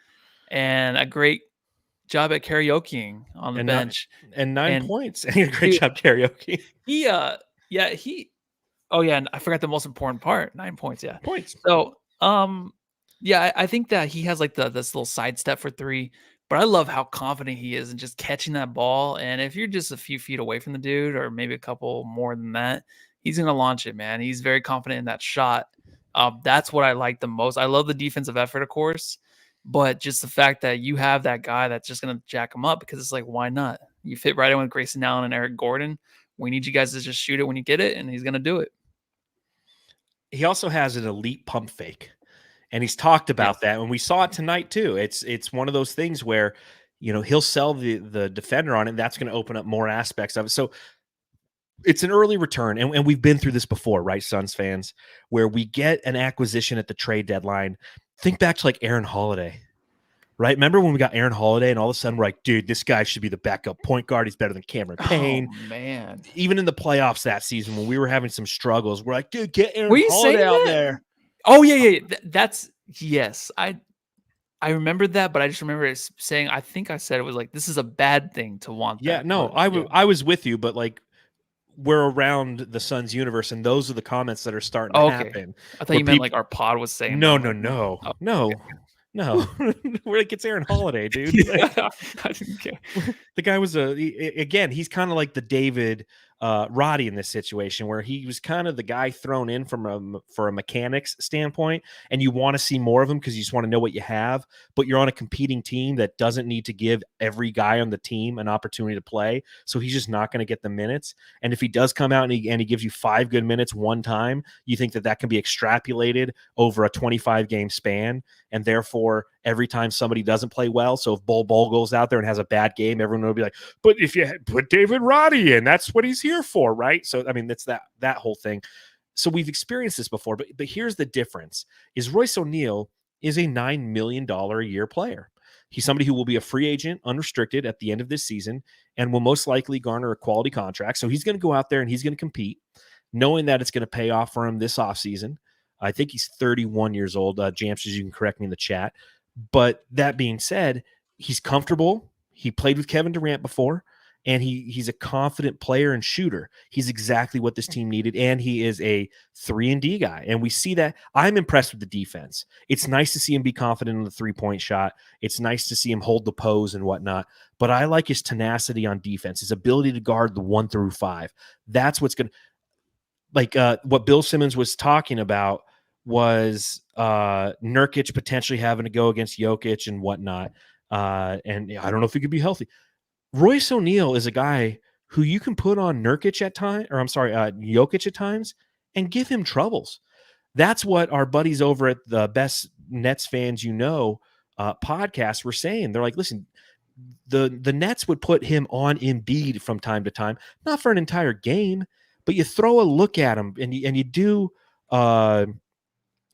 and a great job at karaokeing on the bench. And 9 points. A great job karaoke. And I forgot the most important part. 9 points. Yeah. Points. So, I think that he has like this little sidestep for 3, but I love how confident he is in just catching that ball. And if you're just a few feet away from the dude, or maybe a couple more than that, he's going to launch it, man. He's very confident in that shot. That's what I like the most. I love the defensive effort, of course, but just the fact that you have that guy that's just going to jack him up, because it's like, why not? You fit right in with Grayson Allen and Eric Gordon. We need you guys to just shoot it when you get it, and he's going to do it. He also has an elite pump fake, and he's talked about that, and we saw it tonight too. It's one of those things where, he'll sell the defender on it, and that's going to open up more aspects of it. So it's an early return, and we've been through this before, right, Suns fans, where we get an acquisition at the trade deadline. Think back to like Aaron Holiday, right? Remember when we got Aaron Holiday, and all of a sudden we're like, dude, this guy should be the backup point guard. He's better than Cameron Payne. Oh, man. Even in the playoffs that season when we were having some struggles, we're like, dude, get Aaron Holiday out there. Oh, yeah. That's yes. I remember that, but I just remember saying, I think I said it was like, this is a bad thing to want. Yeah, no, I was with you, but like, we're around the Suns universe, and those are the comments that are starting to happen. I thought you meant like our pod was saying. No. Where it gets Aaron Holiday, dude. I didn't care. The guy was he's kind of like the David Roddy in this situation, where he was kind of the guy thrown in for a mechanics standpoint, and you want to see more of him because you just want to know what you have, but you're on a competing team that doesn't need to give every guy on the team an opportunity to play, so he's just not going to get the minutes. And if he does come out and he gives you 5 good minutes one time, you think that can be extrapolated over a 25 game span, and therefore every time somebody doesn't play well, so if Bol goes out there and has a bad game, everyone will be like, but if you put David Roddy in, that's what he's here for, right? So I mean, that's that whole thing. So we've experienced this before, but here's the difference: is Royce O'Neal is a $9 million a year player. He's somebody who will be a free agent, unrestricted, at the end of this season, and will most likely garner a quality contract. So he's going to go out there and he's going to compete, knowing that it's going to pay off for him this offseason. I think he's 31 years old. Jamsters, you can correct me in the chat. But that being said, he's comfortable. He played with Kevin Durant before, and he's a confident player and shooter. He's exactly what this team needed, and he is a 3-and-D guy. And we see that. I'm impressed with the defense. It's nice to see him be confident in the three-point shot. It's nice to see him hold the pose and whatnot. But I like his tenacity on defense, his ability to guard the 1 through 5. That's what's going to – like what Bill Simmons was talking about was Nurkic potentially having to go against Jokic and whatnot. And I don't know if he could be healthy. Royce O'Neal is a guy who you can put on Nurkic at time, or I'm sorry, Jokic at times, and give him troubles. That's what our buddies over at the Best Nets Fans podcast were saying. They're like, listen, the Nets would put him on Embiid from time to time, not for an entire game, but you throw a look at him and you do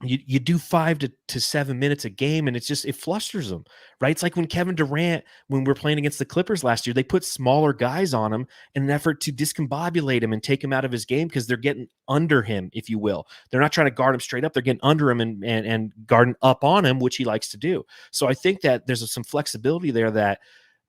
you do 5 to 7 minutes a game, and it flusters them, right? It's like when Kevin Durant, when we're playing against the Clippers last year, they put smaller guys on him in an effort to discombobulate him and take him out of his game because they're getting under him, if you will. They're not trying to guard him straight up. They're getting under him and guarding up on him, which he likes to do. So I think that there's some flexibility there that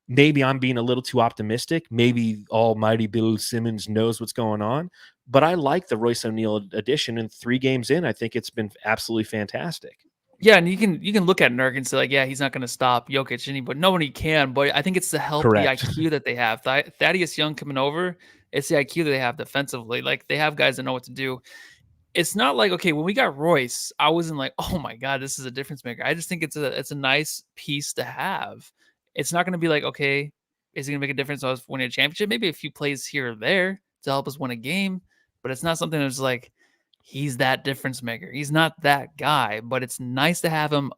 maybe I'm being a little too optimistic. Maybe almighty Bill Simmons knows what's going on. But I like the Royce O'Neal addition, and 3 games in, I think it's been absolutely fantastic. Yeah, and you can look at Nurk and say, like, yeah, he's not going to stop Jokic, but nobody can. But I think it's the healthy IQ that they have. Thaddeus Young coming over, it's the IQ that they have defensively. Like, they have guys that know what to do. It's not like, okay, when we got Royce, I wasn't like, oh my God, this is a difference maker. I just think it's a nice piece to have. It's not going to be like, okay, is it going to make a difference to us winning a championship? Maybe a few plays here or there to help us win a game. But it's not something that's like, he's that difference maker. He's not that guy, but it's nice to have him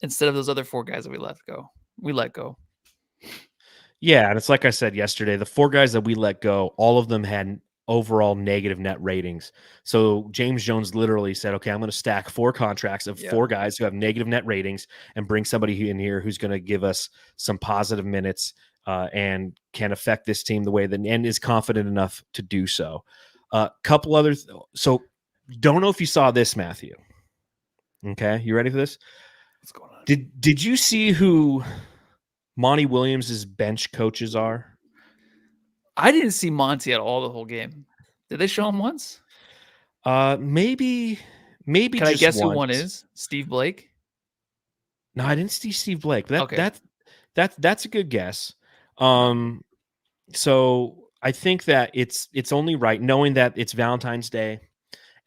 instead of those other 4 guys that we let go. Yeah, and it's like I said yesterday, the 4 guys that we let go, all of them had overall negative net ratings. So James Jones literally said, okay, I'm going to stack 4 contracts of 4 guys who have negative net ratings and bring somebody in here who's going to give us some positive minutes and can affect this team the way that, and is confident enough to do so. Couple others. So don't know if you saw this, Matthew. Okay, you ready for this? What's going on? Did you see who Monty Williams' bench coaches are? I didn't see Monty at all the whole game. Did they show him once? Maybe. Can I guess who one is? Steve Blake? No, I didn't see Steve Blake. Okay. That's a good guess. So I think that it's only right, knowing that it's Valentine's Day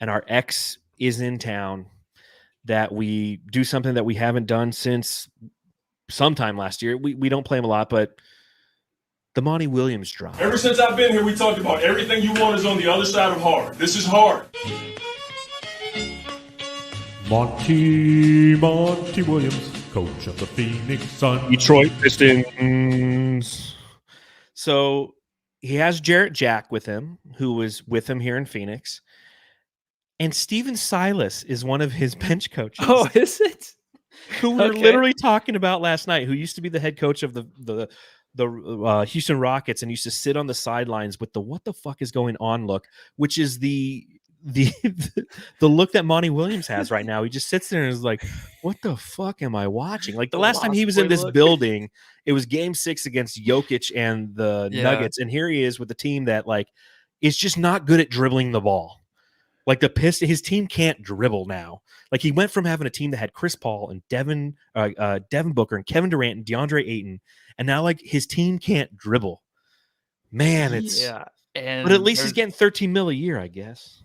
and our ex is in town, that we do something that we haven't done since sometime last year. We don't play him a lot, but the Monty Williams drop. Ever since I've been here, we talked about everything you want is on the other side of hard. This is hard. Monty Williams, coach of the Phoenix Suns. Detroit Pistons. So he has Jarrett Jack with him, who was with him here in Phoenix. And Steven Silas is one of his bench coaches. Oh, is it? Who we were literally talking about last night, who used to be the head coach of the Houston Rockets and used to sit on the sidelines with the what the fuck is going on look, which is the look that Monty Williams has right now. He just sits there and is like, what the fuck am I watching? Like the last time he was in this building, it was game 6 against Jokic and the Nuggets. And here he is with a team that like is just not good at dribbling the ball. Like his team can't dribble now. Like he went from having a team that had Chris Paul and Devin Booker and Kevin Durant and DeAndre Ayton, and now like his team can't dribble. Man, And But at least he's there's- getting 13 mil a year, I guess.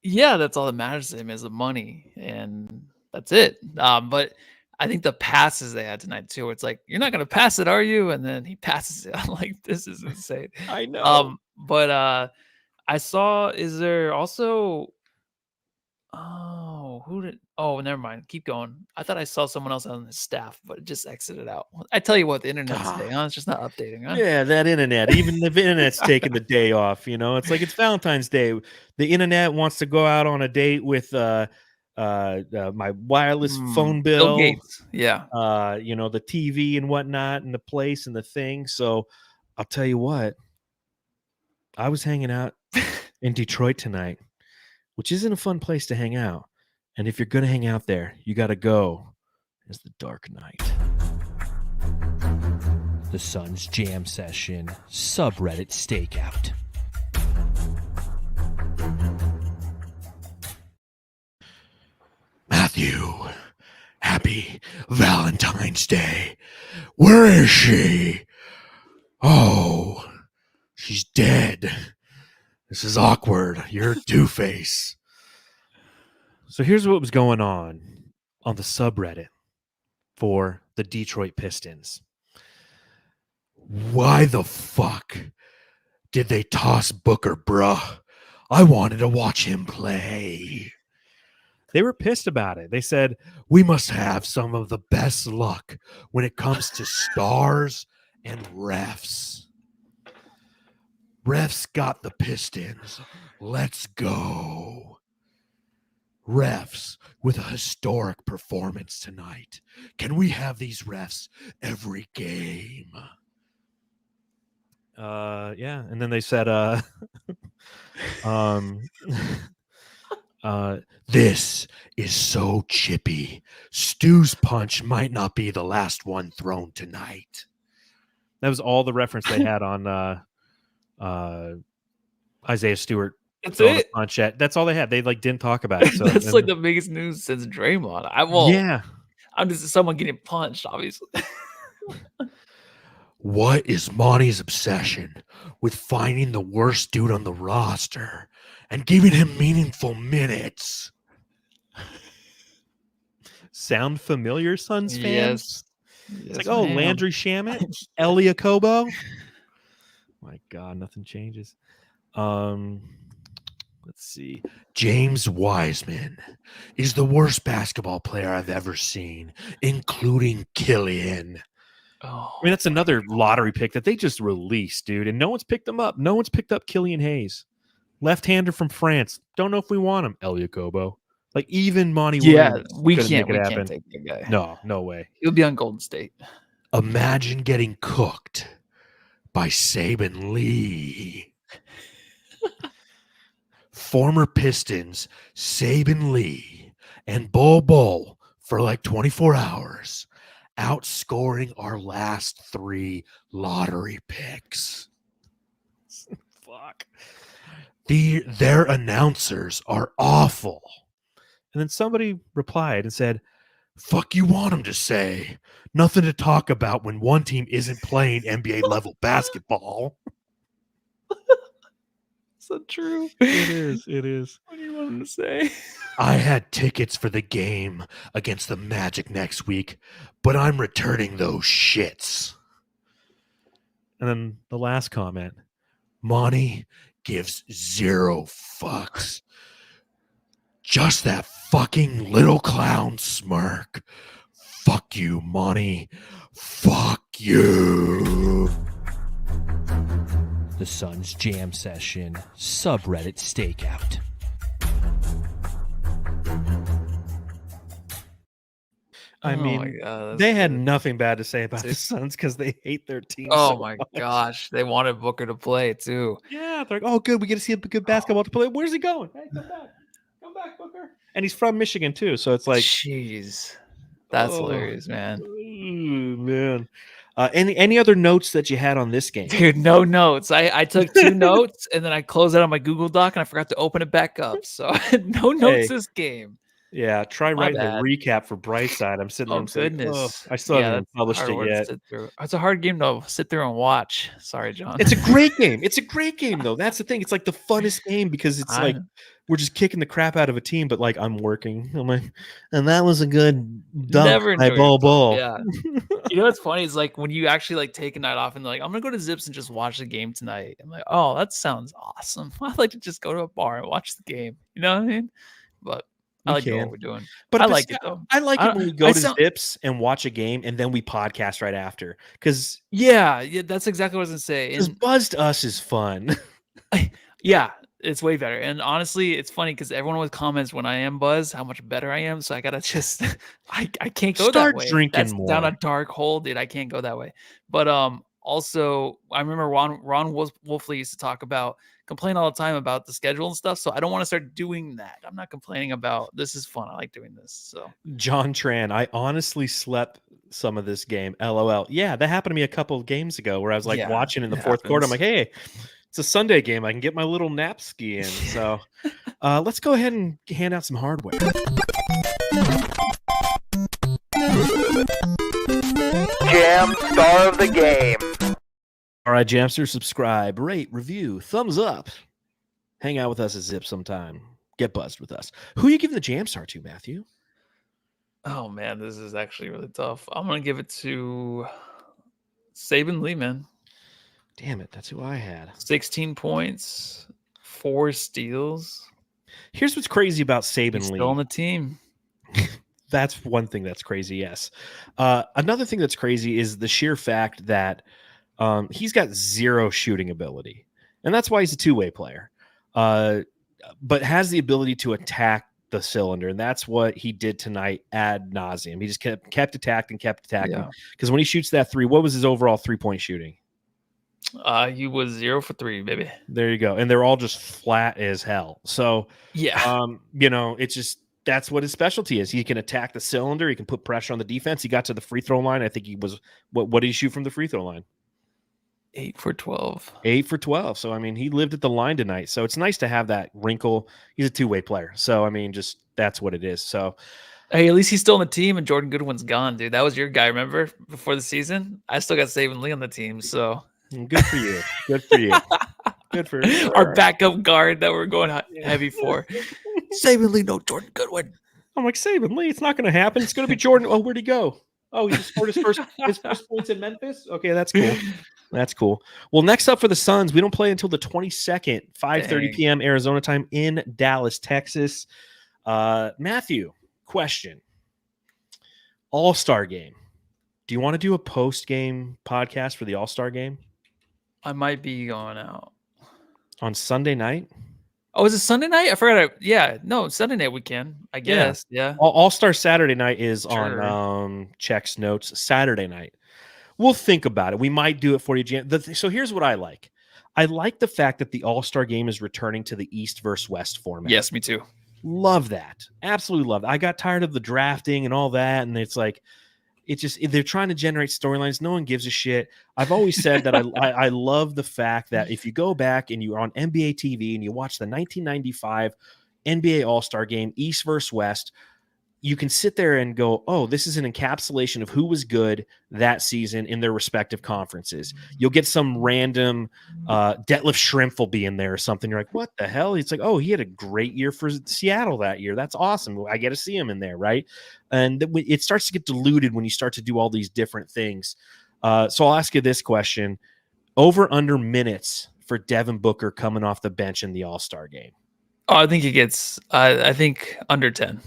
yeah, that's all that matters to him is the money, and that's it. But I think the passes they had tonight too, it's like, you're not gonna pass it, are you? And then he passes it. I'm like, this is insane. I know. But I saw, is there also never mind. Keep going. I thought I saw someone else on his staff, but it just exited out. I tell you what, the internet today, huh? It's just not updating, huh? Yeah, that internet. Even the internet's taking the day off. It's like it's Valentine's Day. The internet wants to go out on a date with my wireless phone Bill bill. Gates. Yeah. The TV and whatnot, and the place and the thing. So I'll tell you what. I was hanging out in Detroit tonight, which isn't a fun place to hang out. And if you're going to hang out there, you got to go as the Dark Knight. The Suns Jam Session, subreddit stakeout. Matthew, happy Valentine's Day. Where is she? Oh, she's dead. This is awkward. You're a two-face. So here's what was going on the subreddit for the Detroit Pistons. Why the fuck did they toss Booker, bruh? I wanted to watch him play. They were pissed about it. They said, we must have some of the best luck when it comes to stars and refs. Refs got the Pistons. Let's go. Refs with a historic performance tonight. Can we have these refs every game? Yeah. And then they said, this is so chippy. Stu's punch might not be the last one thrown tonight. That was all the reference they had on Isaiah Stewart. That's it. Punch at. That's all they had. They didn't talk about it. So That's like the biggest news since Draymond. Yeah. I'm just someone getting punched, obviously. What is Monty's obsession with finding the worst dude on the roster and giving him meaningful minutes? Sound familiar, Suns fans? Yes. It's like, Landry Shamet, Elia Kobo. My God, nothing changes. Let's see. James Wiseman is the worst basketball player I've ever seen, including Killian. Oh, I mean, that's another lottery pick that they just released, dude, and no one's picked him up. No one's picked up Killian Hayes. Left-hander from France. Don't know if we want him. Elia Kobo. Even Monty Williams. We can't take the guy. No way. He'll be on Golden State. Imagine getting cooked by Saban Lee. Former Pistons, Saban Lee, and Bull for 24 hours, outscoring our last 3 lottery picks. Fuck. Their announcers are awful. And then somebody replied and said, fuck you want them to say? Nothing to talk about when one team isn't playing NBA level basketball. So true. It is. What do you want him to say? I had tickets for the game against the Magic next week, but I'm returning those shits. And then the last comment, Monty gives 0 fucks. Just that fucking little clown smirk. Fuck you, Monty. Fuck you. The Suns Jam Session, subreddit stakeout. I mean, they had nothing bad to say about the Suns because they hate their team. Oh my gosh, they wanted Booker to play too. Yeah, they're like, oh, good, we get to see a good basketball to play. Where's he going? Hey, come back, Booker. And he's from Michigan too, so it's like, jeez, that's hilarious, man. Ooh, man. Any other notes that you had on this game? Dude, no notes. I took 2 notes and then I closed it on my Google Doc and I forgot to open it back up. So no notes this game. Yeah, try My writing the bad. recap for Brightside. I'm sitting there. Oh I'm saying, goodness. I still haven't even That's a published hard it one to yet. sit through. It's a hard game to sit through and watch. Sorry, John. It's a great game. It's a great game, though. That's the thing. It's like the funnest game because it's like we're just kicking the crap out of a team, but like I'm working. I'm like, and that was a good dunk Never by enjoy Bol yourself. Bol. Yeah. You know what's funny is like when you actually like take a night off and like I'm gonna go to Zips and just watch the game tonight. I'm like, oh, that sounds awesome. I'd like to just go to a bar and watch the game. You know what I mean? But I like doing what we're doing. But I like it though. I like it when we go I to sound- Zips and watch a game and then we podcast right after. Because Yeah, that's exactly what I was gonna say. And Buzz to us is fun. yeah, it's way better. And honestly, it's funny because everyone always comments when I am Buzz how much better I am. So I gotta just I can't go Start that way. drinking That's down more. a dark hole, dude. I can't go that way. But also I remember Ron Wolfley used to talk about complain all the time about the schedule and stuff. So I don't want to start doing that. I'm not complaining about this is fun. I like doing this. So John Tran, I honestly slept some of this game. LOL. Yeah, that happened to me a couple of games ago where I was like Yeah, watching in the it fourth quarter. I'm happens. like, hey, it's a Sunday game. I can get my little nap ski in. So let's go ahead and hand out some hardware. Jam star of the game. All right, Jamster, subscribe, rate, review, thumbs up. Hang out with us at Zip sometime. Get buzzed with us. Who are you giving the Jam Star to, Matthew? oh man, this is actually really tough. I'm gonna give it to Saban Lee, man. Damn it, that's who I had. 16 points, 4 steals. Here's what's crazy about Saban He's Lee. still on the team. That's one thing that's crazy, yes. Another thing that's crazy is the sheer fact that he's got zero shooting ability. And that's why he's a two-way player. But has the ability to attack the cylinder. And that's what he did tonight ad nauseum. He just kept attacking. Because when he shoots that three, what was his overall three-point shooting? He was 0 for 3, baby. There you go. And they're all just flat as hell. So, Yeah. it's just that's what his specialty is. He can attack the cylinder. He can put pressure on the defense. He got to the free throw line. I think he was what did he shoot from the free throw line? 8 for 12. 8 for 12. So, I mean, he lived at the line tonight. So, it's nice to have that wrinkle. He's a two-way player. So, I mean, just that's what it is. So, Hey, at least he's still on the team and Jordan Goodwin's gone, dude. That was your guy, remember? Before the season? I still got Saban Lee on the team, so. good for you. Good for you. Good for Our backup guard that we're going heavy for. Saban Lee, no Jordan Goodwin. I'm like, Saban Lee, it's not going to happen. It's going to be Jordan. Oh, where'd he go? Oh, he just scored his first points in Memphis? Okay, that's cool. That's cool. Well, next up for the Suns, we don't play until the 22nd, 5:30 p.m. Arizona time in Dallas, Texas. Matthew, question. All-Star game. Do you want to do a post-game podcast for the All-Star game? I might be going out. On Sunday night? Oh, is it Sunday night? I forgot. Sunday night we can, I guess. Yeah. All-Star Saturday night is Sure. on Check's notes Saturday night. We'll think about it. We might do it for you, Jan. So here's what I like. I like the fact that the All-Star game is returning to the East versus West format. Yes, me too. Love that. Absolutely love that. I got tired of the drafting and all that. And it's like, they're trying to generate storylines. No one gives a shit. I've always said that I love the fact that if you go back and you're on NBA TV and you watch the 1995 NBA All-Star game, East versus West, you can sit there and go, oh, this is an encapsulation of who was good that season in their respective conferences. You'll get some random Detlef Schrempf will be in there or something. You're like, what the hell? It's like, oh, he had a great year for Seattle that year. That's awesome. I get to see him in there, right? And it starts to get diluted when you start to do all these different things. So I'll ask you this question. Over under minutes for Devin Booker coming off the bench in the All-Star game? Oh, I think he gets, I think under 10.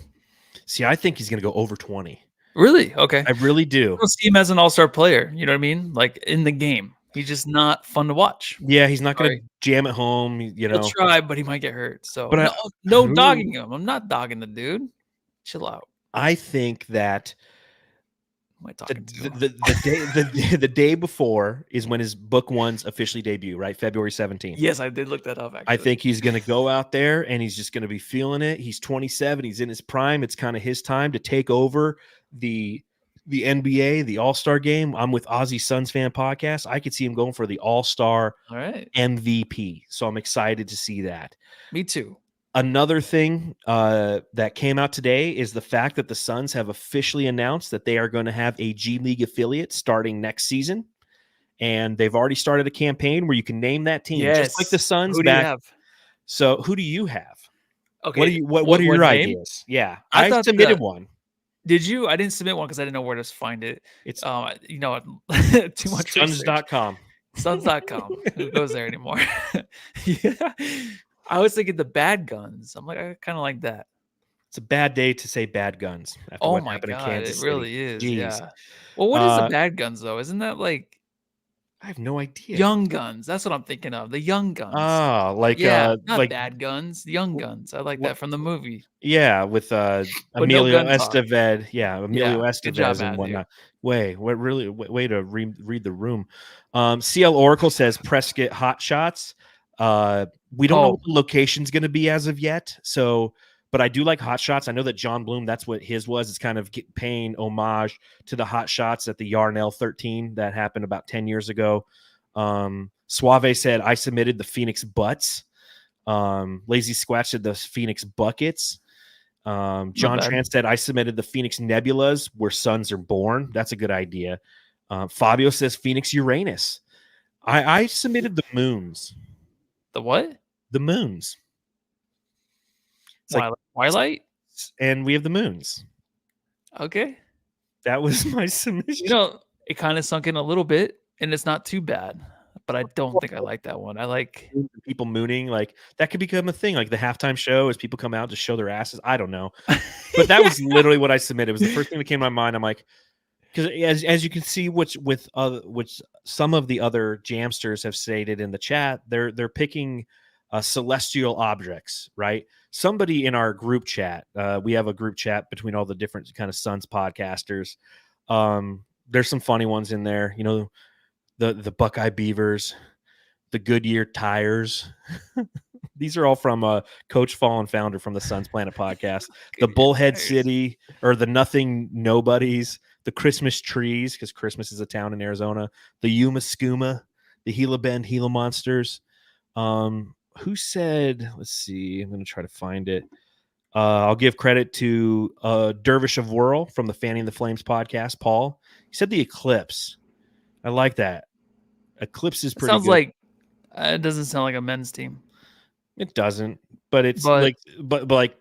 See, I think he's going to go over 20. Really? Okay. I really do. I don't see him as an all-star player. You know what I mean? Like in the game. He's just not fun to watch. Yeah, he's not going to jam at home, He'll try, but he might get hurt. So but no dogging him. I'm not dogging the dude. Chill out. I think that Am I talking to? the day before is when his book one's officially debut, right? February 17th. Yes, I did look that up, actually. I think he's going to go out there and he's just going to be feeling it. He's 27. He's in his prime. It's kind of his time to take over the NBA, the All-Star game. I'm with Aussie Suns fan podcast. I could see him going for the All-Star All right. MVP. So I'm excited to see that. Me too. Another thing that came out today is the fact that the Suns have officially announced that they are going to have a G League affiliate starting next season. And they've already started a campaign where you can name that team, just like the Suns. Who do you back. have? So who do you have? Okay. What are your ideas? Yeah, I I thought submitted that- one. Did you? I didn't submit one because I didn't know where to find it. It's Too much research. Suns.com. Suns.com. Who goes there anymore? Yeah. I was thinking the bad guns. I'm like, I kind of like that. It's a bad day to say bad guns. After Oh what my happened in god, Kansas it City. really is. Jeez. Yeah. Well, what is the bad guns though? Isn't that like I have no idea. young guns? That's what I'm thinking of. The young guns. Ah, like yeah, not like bad guns. Young guns. I like that from the movie. yeah, with no Emilio gun talk. Estevez. Yeah, Emilio Yeah, good job, Estevez and Matthew. whatnot. Way to read the room. CL Oracle says Prescott hot shots. We don't know what the location's going to be as of yet. So, but I do like hot shots. I know that John Bloom, that's what his was. It's kind of paying homage to the hot shots at the Yarnell 13 that happened about 10 years ago. Suave said, I submitted the Phoenix Butts. Lazy Squatch said the Phoenix Buckets. John Tran said, I submitted the Phoenix Nebulas where suns are born. That's a good idea. Fabio says Phoenix Uranus. I submitted the moons. The what? The moons. It's like Twilight? and we have the moons. Okay. That was my submission. It kind of sunk in a little bit, and it's not too bad. But I don't think I like that one. I like people mooning. Like that could become a thing. Like the halftime show as people come out to show their asses. I don't know. But that was literally what I submitted. It was the first thing that came to my mind. I'm like, because as you can see, which some of the other jamsters have stated in the chat, they're picking celestial objects, right? Somebody in our group chat, we have a group chat between all the different kind of Suns podcasters. There's some funny ones in there, the Buckeye Beavers, the Goodyear tires. These are all from Coach Fallen founder from the Suns Planet podcast. The Bullhead City, or the Nothing Nobodies, the Christmas trees, because Christmas is a town in Arizona, the Yuma Skooma, the Gila Bend Gila Monsters. Who said, let's see, I'm going to try to find it. I'll give credit to Dervish of Whirl from the Fanning the Flames podcast, Paul. He said the Eclipse. I like that. Eclipse is pretty sounds good. like it doesn't sound like a men's team. It doesn't, but it's like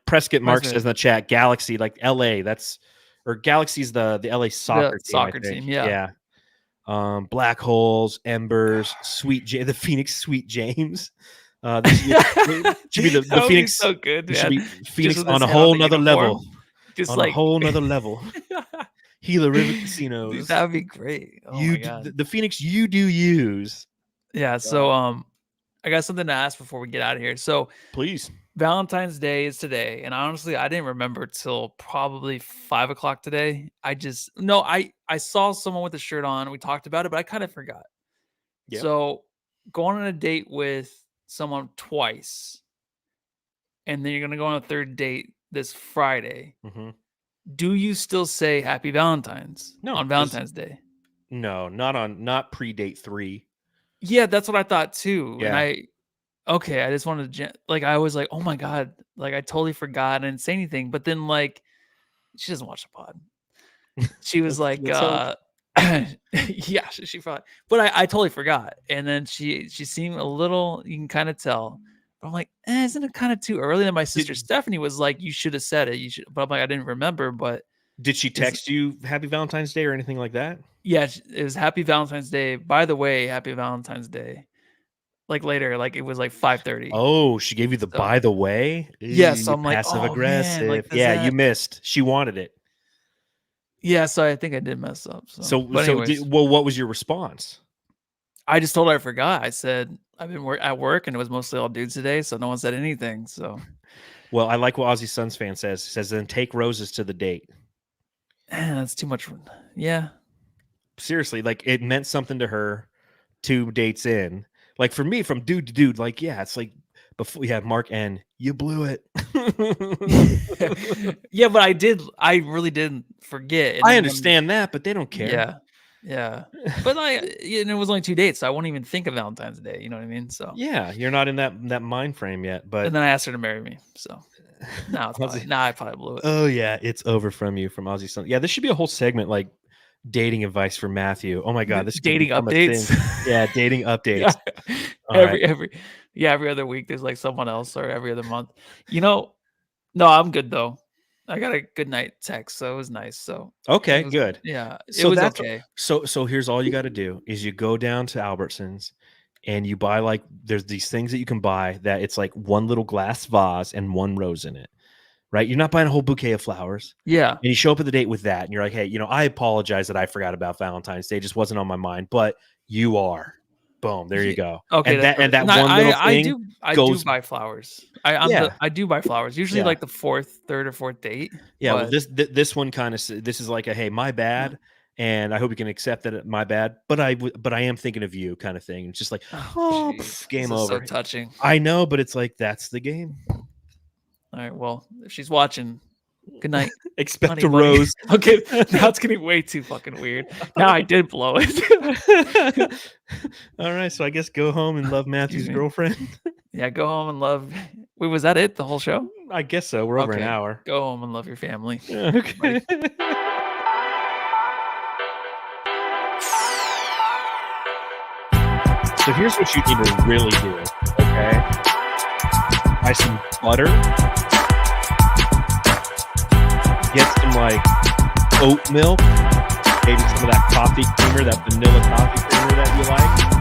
Prescott Mark says in the chat, Galaxy, like LA, or Galaxy's the LA soccer team. Yeah. Black Holes, Embers, the Phoenix Sweet James. This should be the Phoenix. So good, should man. be Phoenix on a whole nother level. Just on like a whole nother level. Gila River Casinos. Dude, that would be great. Oh my God. The Phoenix you do use. Yeah. So I got something to ask before we get out of here. So please. Valentine's Day is today, and honestly, I didn't remember till probably 5 o'clock today. I saw someone with a shirt on. We talked about it, but I kind of forgot. Yep. So going on a date with someone twice, and then you're gonna go on a third date this Friday. Mm-hmm. Do you still say Happy Valentine's on Valentine's Day? No, not pre-date 3. Yeah, that's what I thought too. Yeah. And I just wanted to I was like, oh my God, like I totally forgot. I didn't say anything, but then like she doesn't watch the pod. She was like, yeah, she probably, but I totally forgot. And then she seemed a little, you can kind of tell. But I'm like, isn't it kind of too early? And my sister Stephanie was like, you should have said it. You should, but I'm like, I didn't remember. But did she text you Happy Valentine's Day or anything like that? Yeah, it was Happy Valentine's Day. By the way, Happy Valentine's Day. Like later, like it was like 5:30. Oh, she gave you the by the way? Yeah, so I'm like, passive aggressive. Man, like, you missed. She wanted it. Yeah, so I think I did mess up. What was your response? I just told her I forgot. I said I've been at work and it was mostly all dudes today, so no one said anything. So, well, I like what Aussie Suns fan says. He says then take roses to the date. That's too much. Yeah, seriously, like it meant something to her. 2 dates in, like for me, from dude to dude, like it's like before you had Mark and you blew it. Yeah, but I really didn't forget. I understand that, but they don't care. Yeah. Yeah, but it was only 2 dates, so I won't even think of Valentine's Day. You know what I mean? So Yeah, you're not in that mind frame yet. But and then I asked her to marry me. So now I probably blew it. oh yeah, it's over from Ozzy Sun. Yeah, this should be a whole segment like dating advice for Matthew. Oh my god, this could Dating become a updates. thing. Yeah, dating updates. Every other week there's like someone else, or every other month. No, I'm good though. I got a good night text, so it was nice. So Okay, good. Yeah, it So was that's okay. So here's all you got to do is you go down to Albertsons and you buy like there's these things that you can buy that it's like one little glass vase and one rose in it. Right? You're not buying a whole bouquet of flowers. Yeah. And you show up at the date with that and you're like, "Hey, I apologize that I forgot about Valentine's Day. It just wasn't on my mind, but you are." Boom, there you go. Okay, and that one little thing I goes do buy flowers. I do buy flowers. Usually Yeah. like the third or fourth date. Yeah, well, but- this one kind of this is like a hey, my bad, and I hope you can accept that my bad, but I am thinking of you kind of thing. It's just like geez, game this is over. So touching. I know, but it's like that's the game. All right, well, if she's watching, good night. Expect Honey a bunny. rose. Okay, now it's getting way too fucking weird. Now I did blow it. All right, so I guess go home and love Matthew's Excuse me. girlfriend. Yeah, go home and love. Wait, was that it? The whole show? I guess so. We're over an Okay. hour. Go home and love your family. Okay. So here's what you need to really do. Okay. Buy some butter. Get some like oat milk. Maybe some of that coffee creamer, that vanilla coffee creamer that you like.